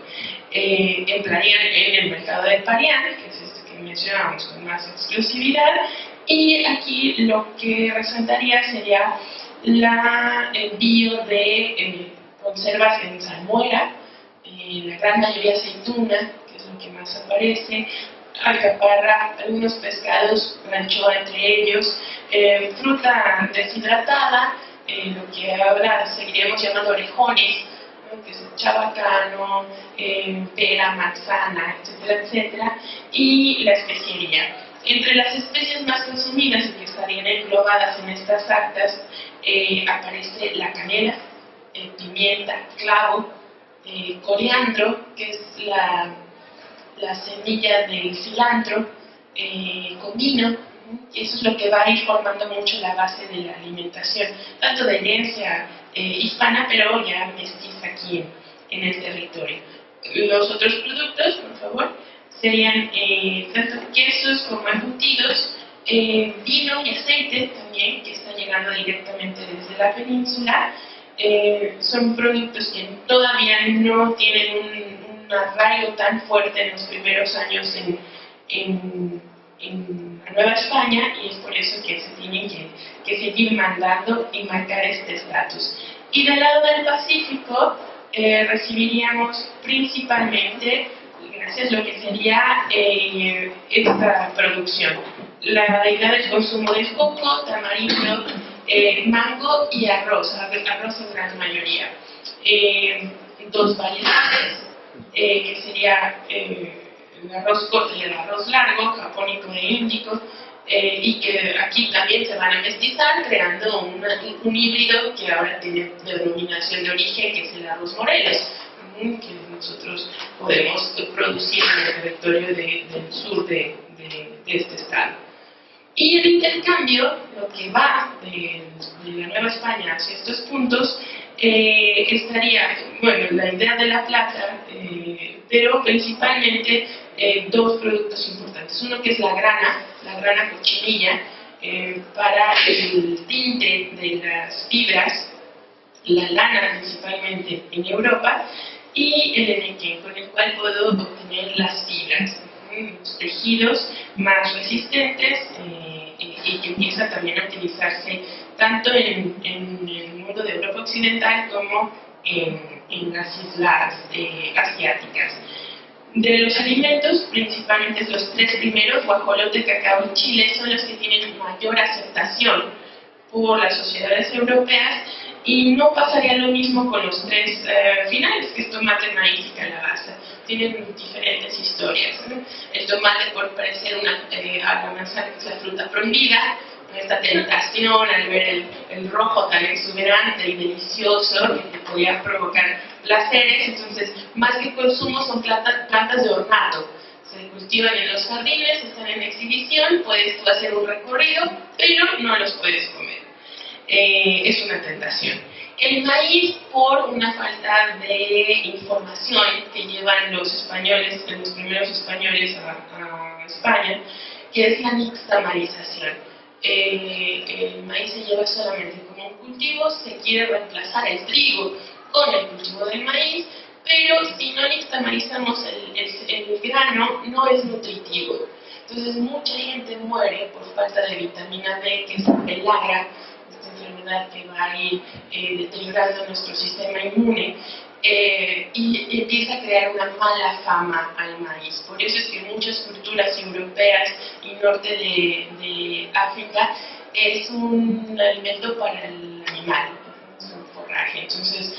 Entrarían en el mercado de Parián, que es este que mencionamos con más exclusividad, y aquí lo que resaltaría sería el envío de conservas en salmuera, la gran mayoría aceituna, que es lo que más aparece, alcaparra, algunos pescados, anchoa entre ellos, fruta deshidratada, lo que ahora seguiremos llamando orejones, ¿no? Que es el chabacano, pera, manzana, etcétera, etcétera, y la especiería. Entre las especies más consumidas y que estarían englobadas en estas actas aparece la canela, pimienta, clavo, coriandro, que es la semilla del cilantro, comino. Eso es lo que va a ir formando mucho la base de la alimentación, tanto de herencia hispana, pero ya mestiza aquí en el territorio. Los otros productos, por favor, serían tanto quesos como embutidos, vino y aceite también, que está llegando directamente desde la península. Son productos que todavía no tienen un arraigo tan fuerte en los primeros años en la Nueva España, y es por eso que se tienen que seguir mandando y marcar este estatus. Y del lado del Pacífico recibiríamos principalmente, gracias a lo que sería esta producción, la idea del consumo de coco, tamarindo, mango y arroz en gran mayoría. Dos variedades, que sería el arroz corto y el arroz largo, japónico e índico, y que aquí también se van a mestizar, creando un híbrido que ahora tiene denominación de origen, que es el arroz Morelos, que nosotros podemos producir en el territorio del sur de este estado. Y el intercambio, lo que va de la Nueva España hacia estos puntos, estaría, bueno, la idea de la plata, pero principalmente dos productos importantes. Uno que es la grana cochinilla, para el tinte de las fibras, la lana principalmente en Europa, y el enequén, con el cual puedo obtener las fibras, los tejidos más resistentes, y que empieza también a utilizarse tanto en el mundo de Europa Occidental como en las islas asiáticas. De los alimentos, principalmente los tres primeros, guajolote, cacao y chile, son los que tienen mayor aceptación por las sociedades europeas, y no pasaría lo mismo con los tres finales, que es tomate, maíz y calabaza. Tienen diferentes historias, ¿no? El tomate, por parecer a la manzana, que es la fruta prohibida, esta tentación al ver el rojo tan exuberante y delicioso que podía provocar placeres. Entonces, más que consumo, son plantas de ornato. Se cultivan en los jardines, están en exhibición, puedes tú hacer un recorrido, pero no los puedes comer. Es una tentación. El maíz, por una falta de información que llevan los españoles, los primeros españoles a España, que es la nixtamalización. El maíz se lleva solamente como un cultivo, se quiere reemplazar el trigo con el cultivo del maíz, pero si no nixtamalizamos el grano, no es nutritivo. Entonces mucha gente muere por falta de vitamina D, que es la pelagra, esta enfermedad que va a ir deteriorando nuestro sistema inmune, y empieza a crear una mala fama al maíz. Por eso es que muchas culturas europeas y norte de África es un alimento para el animal, es un forraje. Entonces,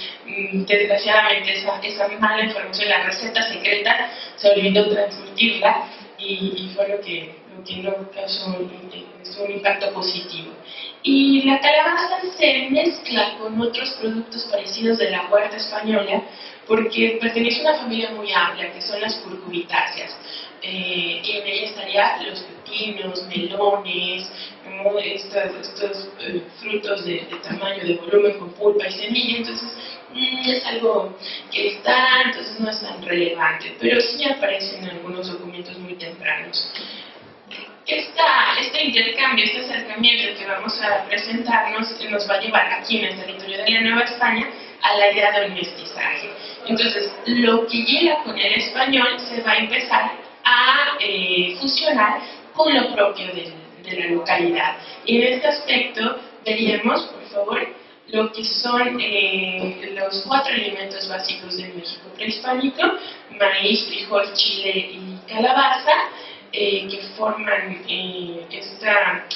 desgraciadamente, esa mala información, la receta secreta, se olvidó transmitirla, y fue lo que no causó un impacto positivo. Y la calabaza se mezcla con otros productos parecidos de la huerta española, porque pertenece a una familia muy amplia, que son las curcubitáceas. Y en ella estarían los pepinos, melones, ¿no? estos frutos de tamaño, de volumen, con pulpa y semilla. Entonces, es algo que está, entonces no es tan relevante, pero sí aparece en algunos documentos muy tempranos. Este intercambio, este acercamiento que vamos a presentarnos, nos va a llevar aquí en el territorio de la Nueva España a la idea del mestizaje. Entonces, lo que llega con el español se va a empezar a fusionar con lo propio de la localidad. Y en este aspecto veríamos, por favor, lo que son los 4 elementos básicos del México prehispánico: maíz, frijol, chile y calabaza, que forman esta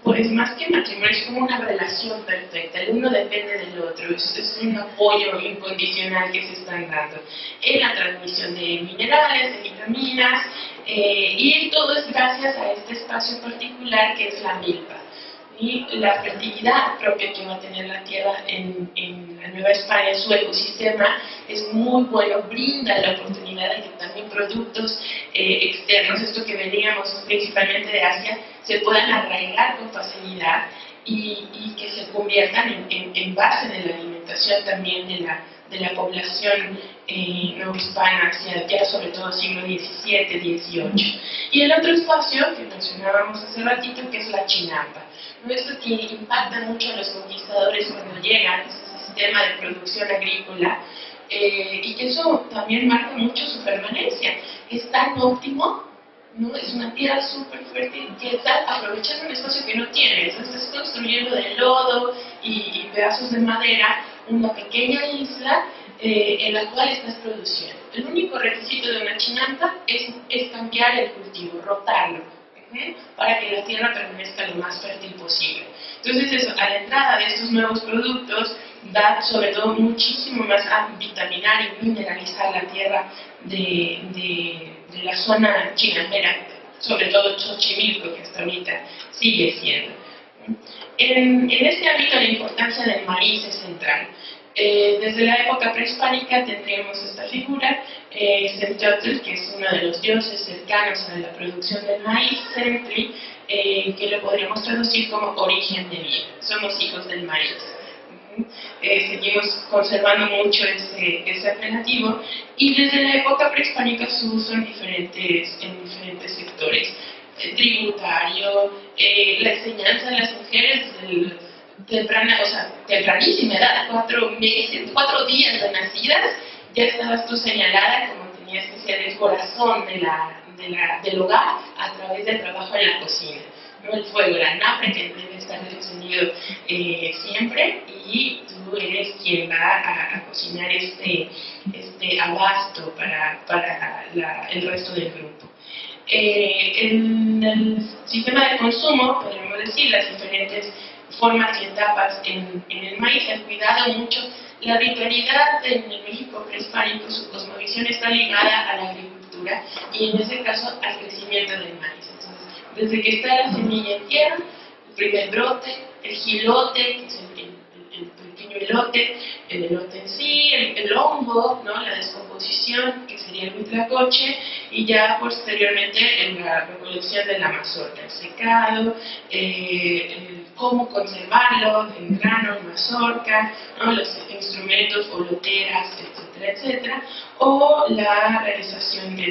pues más que matrimonio, es como una relación perfecta, el uno depende del otro, es un apoyo incondicional que se están dando en la transmisión de minerales, de vitaminas, y todo es gracias a este espacio particular que es la milpa. Y la fertilidad propia que va a tener la tierra en la Nueva España, su ecosistema, es muy bueno, brinda la oportunidad de que también productos externos, esto que veníamos principalmente de Asia, se puedan arraigar con facilidad y que se conviertan en base de la alimentación también de la población novohispana hacia ya sobre todo siglo XVII, XVIII. Y el otro espacio que mencionábamos hace ratito, que es la chinampa. Esto que impacta mucho a los conquistadores cuando llegan, ese sistema de producción agrícola, y que eso también marca mucho su permanencia. Es tan óptimo, ¿no? Es una tierra súper fértil que está aprovechando un espacio que no tiene. Entonces estás construyendo de lodo y pedazos de madera una pequeña isla en la cual estás produciendo. El único requisito de una chinampa es cambiar el cultivo, rotarlo, para que la tierra permanezca lo más fértil posible. Entonces eso, a la entrada de estos nuevos productos, da sobre todo muchísimo más a vitaminar y mineralizar la tierra de la zona chinambera, sobre todo Xochimilco, que hasta ahorita sigue siendo. En este ámbito la importancia del maíz es central. Desde la época prehispánica tendríamos esta figura, Centeotl, que es uno de los dioses cercanos a la producción del maíz, Centri, que lo podríamos traducir como origen de vida. Somos hijos del maíz. Seguimos conservando mucho ese apelativo, y desde la época prehispánica su uso en diferentes sectores. Tributario, la enseñanza de las mujeres tempranísima edad, 4 días de nacidas, ya estabas tú señalada como tenías que ser el corazón del hogar a través del trabajo en la cocina, ¿no? El fuego, el anafre que debe estar encendido siempre, y tú eres quien va a cocinar este abasto para el resto del grupo. En el sistema de consumo, podríamos decir, las diferentes formas y etapas en el maíz, han cuidado mucho la vitalidad en el México prehispánico. Su cosmovisión está ligada a la agricultura y en ese caso al crecimiento del maíz. Entonces, desde que está la semilla en tierra, el primer brote, el gilote, que es el pequeño elote, el elote en sí, el hongo, ¿no? La descomposición, que sería el huitlacoche, y ya posteriormente en la recolección de la mazorca, el secado, cómo conservarlo en grano, en mazorca, ¿no? Los instrumentos, oloteras, etcétera, etcétera, o la realización de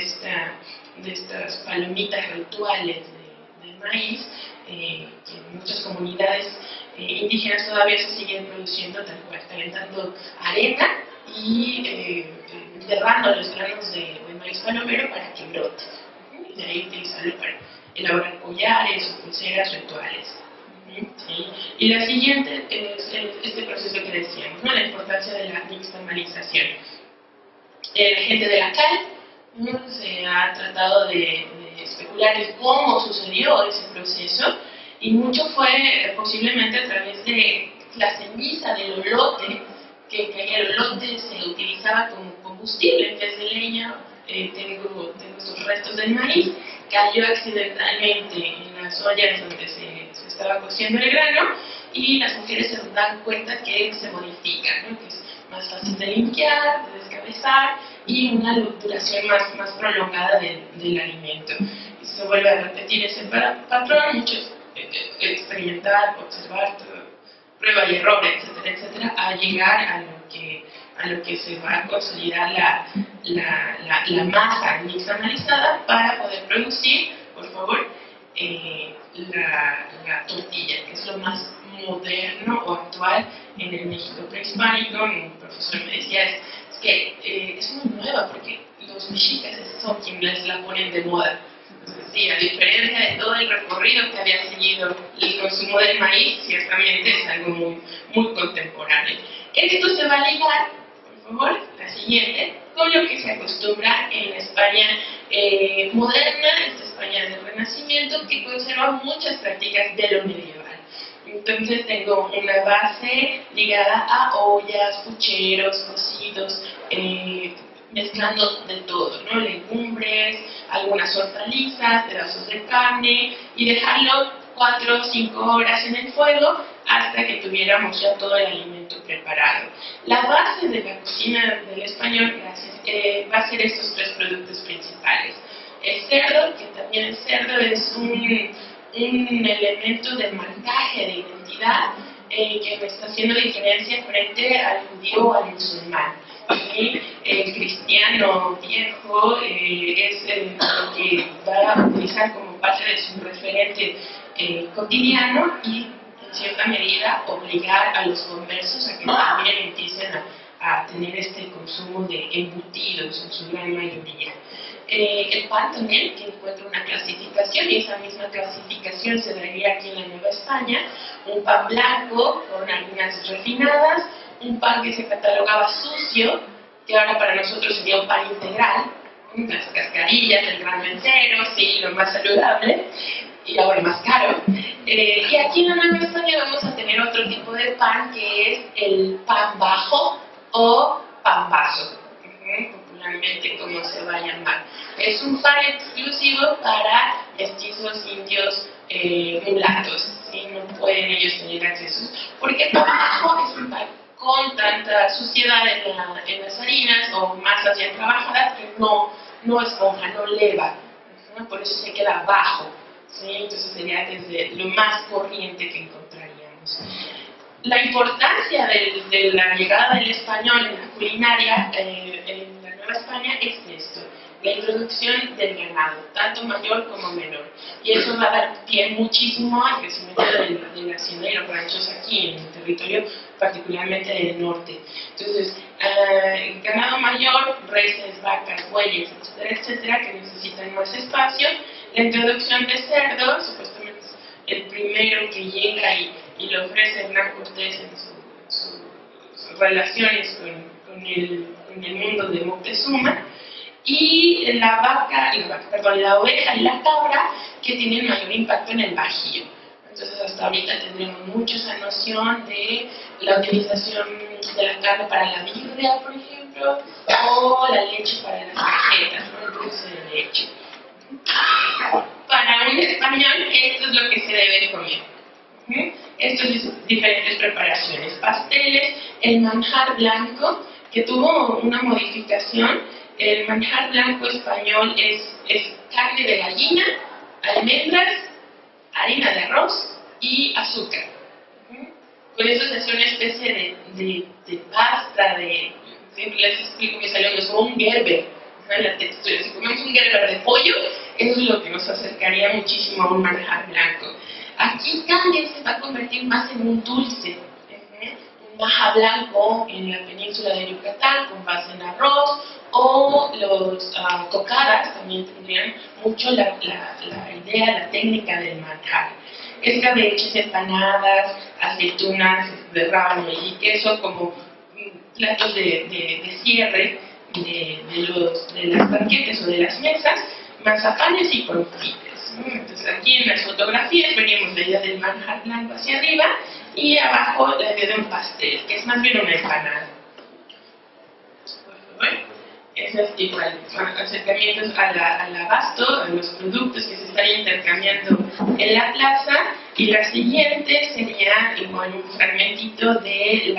estas palomitas rituales de maíz, que en muchas comunidades indígenas todavía se siguen produciendo tal cual, calentando arena y enterrando los granos de maíz palomero para que brote, y de ahí utilizarlo para elaborar collares o pulseras rituales. ¿Sí? Y la siguiente es este proceso que decíamos, ¿no? La importancia de la nixtamalización. La gente de la cal, ¿no? Se ha tratado de especular en cómo sucedió ese proceso, y mucho fue posiblemente a través de la ceniza del olote, que el olote se utilizaba como combustible en vez de leña. Tengo estos restos del maíz, cayó accidentalmente en las ollas donde se estaba cociendo el grano, y las mujeres se dan cuenta que se modifica, ¿no? Que es más fácil de limpiar, de descabezar, y una duración más prolongada del alimento. Y se vuelve a repetir ese patrón, muchos experimentar, observar, prueba y error, etcétera, etcétera, a llegar a lo que se va a consolidar la masa nixtamalizada para poder producir, por favor, la tortilla, que es lo más moderno o actual en el México prehispánico. Un profesor me decía, es que es muy nueva porque los mexicas son quienes la ponen de moda. Sí, a diferencia de todo el recorrido que había seguido el consumo del maíz, ciertamente es algo muy, muy contemporáneo. Esto se va a ligar, por favor, la siguiente, con lo que se acostumbra en la España moderna, esta España del Renacimiento, que conserva muchas prácticas de lo medieval. Entonces tengo una base ligada a ollas, pucheros, cocidos, mezclando de todo, ¿no? Legumbres, algunas hortalizas, pedazos de carne, y dejarlo 4 o 5 horas en el fuego hasta que tuviéramos ya todo el alimento preparado. La base de la cocina del español va a ser estos 3 productos principales. El cerdo, que también el cerdo es un elemento de marcaje, de identidad, que me está haciendo diferencia frente al judío o al musulmán. ¿Sí? El cristiano viejo es el que va a utilizar como parte de su referente cotidiano y en cierta medida obligar a los conversos a que también empiecen a tener este consumo de embutidos en su gran mayoría. El pan también, que encuentra una clasificación, y esa misma clasificación se daría aquí en la Nueva España: un pan blanco con algunas refinadas, un pan que se catalogaba sucio, que ahora para nosotros sería un pan integral, las cascarillas, el grano entero, sí, lo más saludable, y ahora más caro. Y aquí en la Nueva España vamos a tener otro tipo de pan, que es el pan bajo o pan vaso, popularmente como se va a llamar. Es un pan exclusivo para mestizos indios mulatos, ¿sí? No pueden ellos tener acceso, porque el pan bajo es un pan con tanta suciedad en las harinas o masas ya trabajadas que no esponja, no leva, ¿no? Por eso se queda bajo, ¿sí? Entonces sería desde lo más corriente que encontraríamos. La importancia de la llegada del español en la culinaria en la Nueva España es esto: la introducción del ganado, tanto mayor como menor. Y eso va a dar pie muchísimo al crecimiento de la hacienda y los ranchos aquí en el territorio, particularmente del norte. Entonces, ganado mayor, reses, vacas, bueyes, etcétera, etcétera, que necesitan más espacio. La introducción de cerdo, supuestamente es el primero que llega y le ofrece Hernán Cortés en sus relaciones con el mundo de Moctezuma. Y la oveja y la cabra, que tienen mayor impacto en el Bajío. Entonces hasta ahorita tendremos mucho esa noción de la utilización de la carne para la birria, por ejemplo, o la leche para las cajetas, ¿no? El dulce de leche. Para un español esto es lo que se debe comer. Estas diferentes preparaciones: pasteles, el manjar blanco, que tuvo una modificación. El manjar blanco español es carne de gallina, almendras, harina de arroz y azúcar. Con eso se hace una especie de pasta, siempre les explico a mis alumnos, como un gerber, ¿no? La textura. Si comemos un gerber de pollo, eso es lo que nos acercaría muchísimo a un manjar blanco. Aquí también se va a convertir más en un dulce. Un maja blanco en la península de Yucatán, con base en arroz, o los cocadas también tendrían mucho la idea, la técnica del manjar. Escabeches, empanadas, aceitunas de rábano y queso como platos de cierre de las banquetes o de las mesas, mazapanes y confites. Entonces aquí en las fotografías veríamos la idea del manjar blanco hacia arriba y abajo la idea de un pastel, que es más bien una empanada. Esos igual, acercamientos al abasto, a los productos que se están intercambiando en la plaza. Y la siguiente sería igual un fragmentito de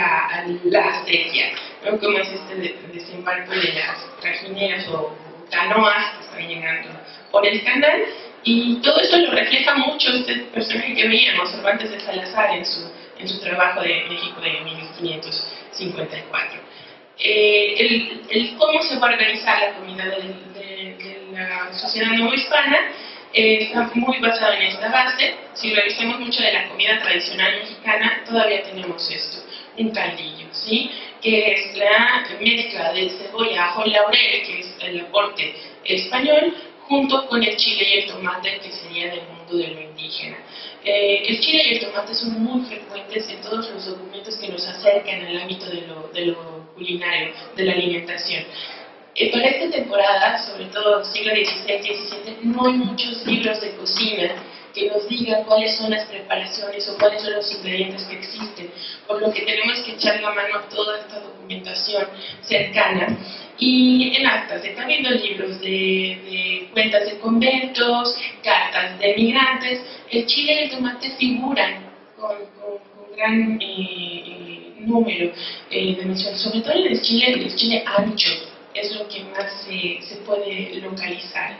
la acequia, ¿no? Como es este desembarco de las trajineras o canoas que están llegando por el canal. Y todo eso lo refleja mucho este personaje que veíamos, Cervantes de Salazar, en su trabajo de México de 1554. El cómo se va a organizar la comida de la sociedad novohispana está muy basado en esta base. Si revisamos mucho de la comida tradicional mexicana, todavía tenemos esto, un caldillo, ¿sí? Que es la mezcla de cebolla, ajo y laurel, que es el aporte español, junto con el chile y el tomate, que sería del mundo de lo indígena. El chile y el tomate son muy frecuentes en todos los documentos que nos acercan al ámbito de lo culinario, de la alimentación. Para esta temporada, sobre todo siglo XVI, XVII, no hay muchos libros de cocina que nos digan cuáles son las preparaciones o cuáles son los ingredientes que existen, por lo que tenemos que echar la mano a toda esta documentación cercana. Y en actas, están viendo libros de cuentas de conventos, cartas de migrantes, el chile y el tomate figuran con gran número de menciones, sobre todo el chile ancho es lo que más se puede localizar.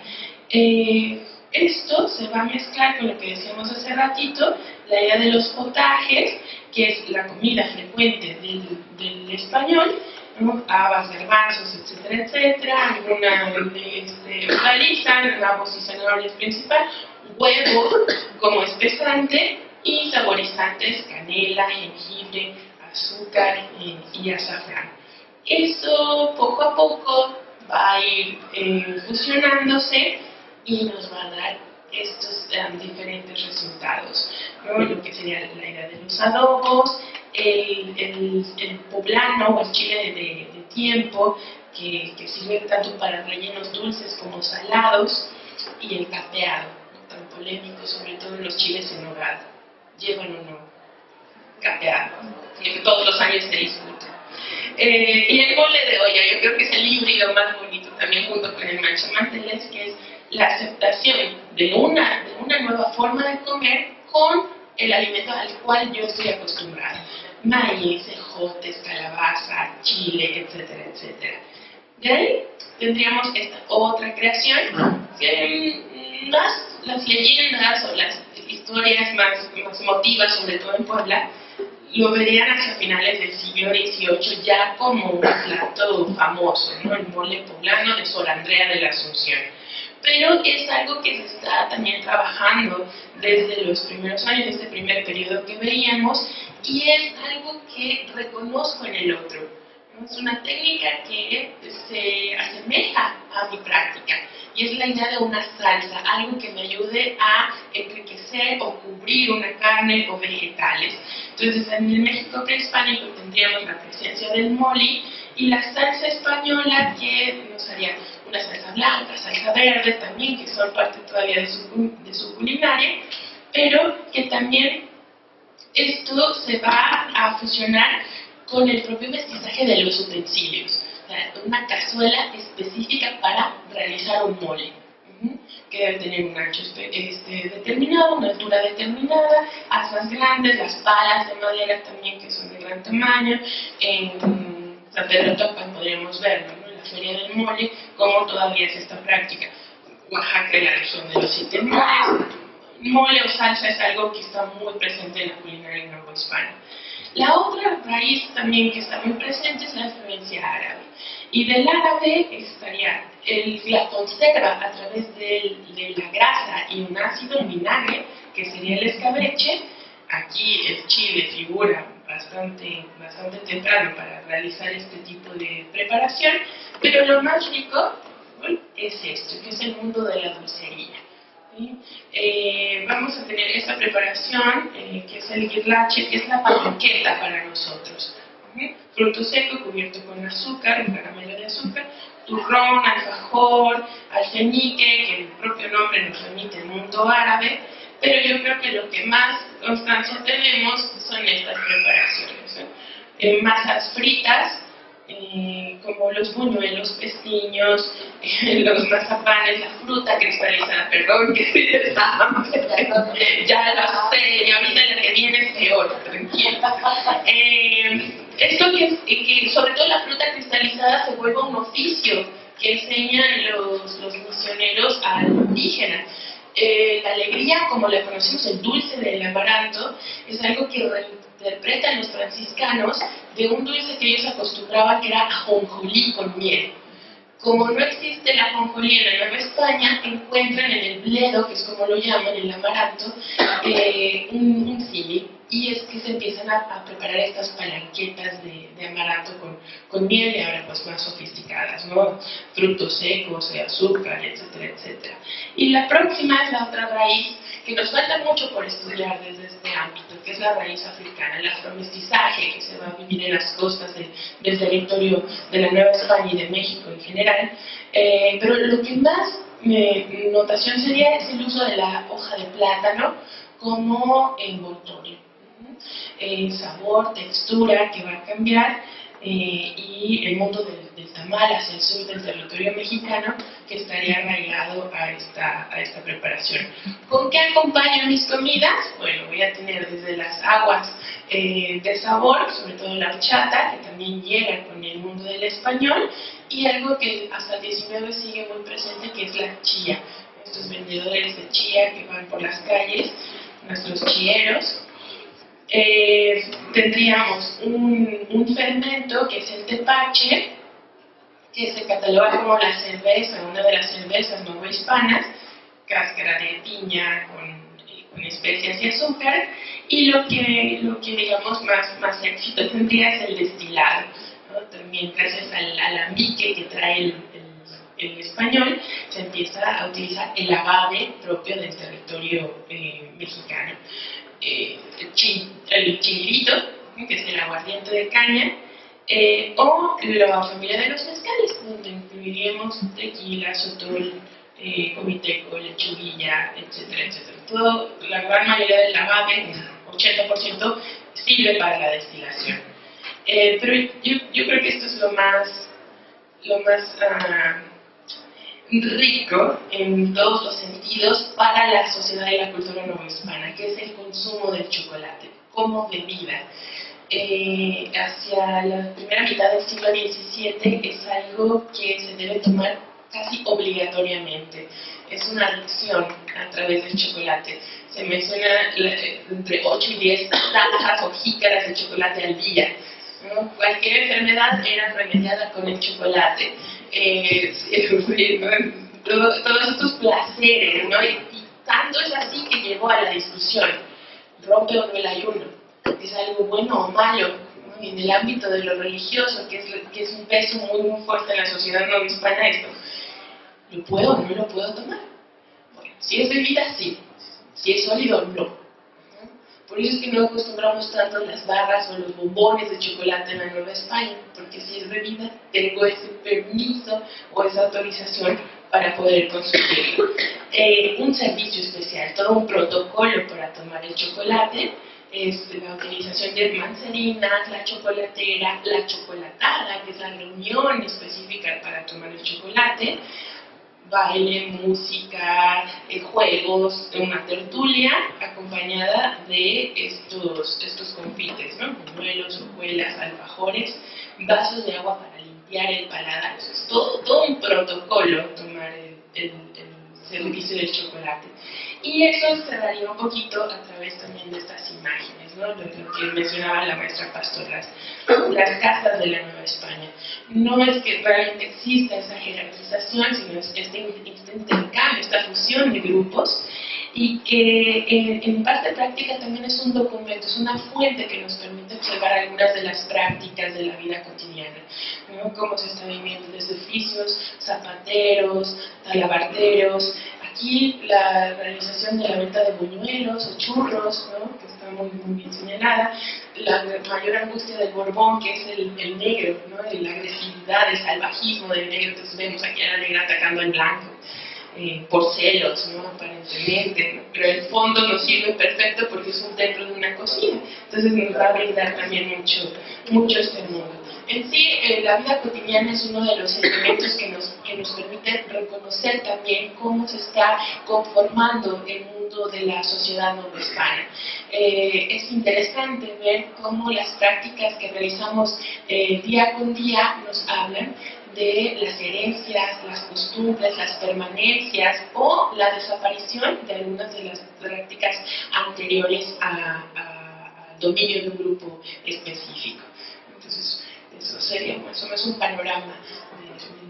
Esto se va a mezclar con lo que decíamos hace ratito, la idea de los potajes, que es la comida frecuente del español, ¿no? Habas, garbanzos, etcétera, etcétera, alguna hortaliza, nabos y zanahorias principal, huevo como espesante y saborizantes, canela, jengibre, azúcar y azafrán. Esto poco a poco va a ir fusionándose y nos va a dar estos diferentes resultados, ¿no? Lo que sería la idea de los adobos, el poblano o el chile de tiempo, que sirve tanto para rellenos dulces como salados, y el capeado, ¿no? Tan polémico, sobre todo en los chiles en nogada. ¿Llevan o no capeado? Que todos los años se discute. Y el mole de olla, yo creo que es el híbrido más bonito, también junto con el manchamanteles, que es la aceptación de una nueva forma de comer con el alimento al cual yo estoy acostumbrada. Maíz, ejotes, calabaza, chile, etcétera, etcétera. De ahí tendríamos esta otra creación, que más las leyendas o las historias más emotivas, sobre todo en Puebla, lo verían hacia finales del siglo XVIII ya como un plato famoso, ¿no? El mole poblano de Sor Andrea de la Asunción. Pero es algo que se está también trabajando desde los primeros años, este primer periodo que veíamos, y es algo que reconozco en el otro, ¿no? Es una técnica que se asemeja a mi práctica, y es la idea de una salsa, algo que me ayude a enriquecer o cubrir una carne o vegetales. Entonces, en el México prehispánico tendríamos la presencia del mole y la salsa española, que nos haría una salsa blanca, salsa verde también, que son parte todavía de su culinaria, pero que también esto se va a fusionar con el propio mestizaje de los utensilios. O sea, una cazuela específica para realizar un mole, que debe tener un ancho determinado, una altura determinada, asas grandes, las palas de madera también, que son de gran tamaño. En San Pedro Topan podríamos verlo, ¿no? En la Feria del Mole, cómo todavía es esta práctica. Oaxaca, la región de los 7 moles. Mole o salsa es algo que está muy presente en la culinaria novohispana. La otra raíz también que está muy presente es la influencia árabe. Y del árabe estaría la conserva a través de la grasa y un ácido, un vinagre, que sería el escabeche. Aquí el chile figura bastante temprano para realizar este tipo de preparación, pero lo más rico, ¿no?, es esto, que es el mundo de la dulcería. Vamos a tener esta preparación, que es el guirlache, que es la panqueta para nosotros. Fruto seco cubierto con azúcar, un caramelo de azúcar, turrón, alfajor, alfeñique, que el propio nombre nos remite al mundo árabe, pero yo creo que lo que más constancia tenemos son estas preparaciones, ¿no? Masas fritas, como los buñuelos, pestiños, los mazapanes, la fruta cristalizada, perdón, que estoy de ya lo sé, y ahorita la que viene es peor, tranquila. Esto que sobre todo la fruta cristalizada se vuelve un oficio que enseñan los misioneros al indígena. La alegría, como la conocemos, el dulce del amaranto, es algo que reinterpretan los franciscanos de un dulce que ellos acostumbraban, que era ajonjolí con miel. Como no existe la ajonjolí en la Nueva España, encuentran en el bledo, que es como lo llaman, el amaranto, un símil. Y es que se empiezan a preparar estas palanquetas de amaranto con miel y ahora pues más sofisticadas, ¿no? Frutos secos, azúcar, etcétera, etcétera. Y la próxima es la otra raíz que nos falta mucho por estudiar desde este ámbito, que es la raíz africana, el afromestizaje que se va a vivir en las costas del territorio de la Nueva España y de México en general. Pero lo que más notación sería es el uso de la hoja de plátano como envoltorio. Sabor, textura que va a cambiar, y el mundo del tamal hacia el sur del territorio mexicano que estaría arraigado a esta preparación. ¿Con qué acompaño mis comidas? Bueno, voy a tener desde las aguas de sabor, sobre todo la horchata, que también llega con el mundo del español, y algo que hasta el 19 sigue muy presente, que es la chía. Estos vendedores de chía que van por las calles, nuestros chieros. Tendríamos un fermento que es el tepache, que se cataloga como la cerveza, una de las cervezas novohispanas, cáscara de piña con especias y azúcar, y lo que digamos más éxito tendría es el destilado, ¿no? También gracias al alambique que trae el español, se empieza a utilizar el agave propio del territorio mexicano. El chilito, que es el aguardiente de caña, o la familia de los mezcales, donde incluiríamos tequila, sotol, comiteco, lechuguilla, etcétera, etcétera. La gran mayoría del agave, 80%, sirve para la destilación. Pero yo creo que esto es lo más rico en todos los sentidos para la sociedad y la cultura novohispana, que es el consumo del chocolate como bebida. Hacia la primera mitad del siglo XVII es algo que se debe tomar casi obligatoriamente. Es una adicción a través del chocolate. Se menciona entre 8 y 10 tazas o jícaras de chocolate al día, ¿no? Cualquier enfermedad era remediada con el chocolate. Todos estos placeres, ¿no? Y tanto es así que llegó a la discusión: ¿rompe o no el ayuno? ¿Es algo bueno o malo? ¿No? Y en el ámbito de lo religioso, que es un peso muy fuerte en la sociedad novohispana, esto: ¿lo puedo o no lo puedo tomar? Bueno, si es bebida, sí. Si es sólido, no. Por eso es que no acostumbramos tanto las barras o los bombones de chocolate en la Nueva España, porque si es bebida, tengo ese permiso o esa autorización para poder consumirlo. Un servicio especial, todo un protocolo para tomar el chocolate, es la utilización de manzaninas, la chocolatera, la chocolatada, que es la reunión específica para tomar el chocolate, baile, música, juegos, una tertulia acompañada de estos confites, ¿no? Buñuelos, hojuelas, alfajores, vasos de agua para limpiar el paladar. Es todo un protocolo tomar el servicio del chocolate. Y eso se daría un poquito a través también de estas imágenes, ¿no? Lo que mencionaba la maestra Pastor, las casas de la Nueva España. No es que realmente exista esa jerarquización, sino es este intercambio, esta fusión de grupos, y que en parte práctica también es un documento, es una fuente que nos permite observar algunas de las prácticas de la vida cotidiana, ¿no? Cómo se está viviendo desde oficios, zapateros, talabarteros. Aquí la realización de la venta de buñuelos o churros, ¿no? Que está muy bien señalada. La mayor angustia del Borbón, que es el negro, ¿no? La agresividad, el salvajismo del negro. Entonces vemos aquí a la negra atacando al blanco, por celos, ¿no? Aparentemente, ¿no? Pero el fondo nos sirve perfecto porque es un templo de una cocina. Entonces nos va a brindar también mucho este mundo. En sí, la vida cotidiana es uno de los elementos que nos permite reconocer también cómo se está conformando el mundo de la sociedad novohispana. Es interesante ver cómo las prácticas que realizamos día con día nos hablan de las herencias, las costumbres, las permanencias o la desaparición de algunas de las prácticas anteriores al dominio de un grupo específico. Entonces, eso sería más o menos un panorama de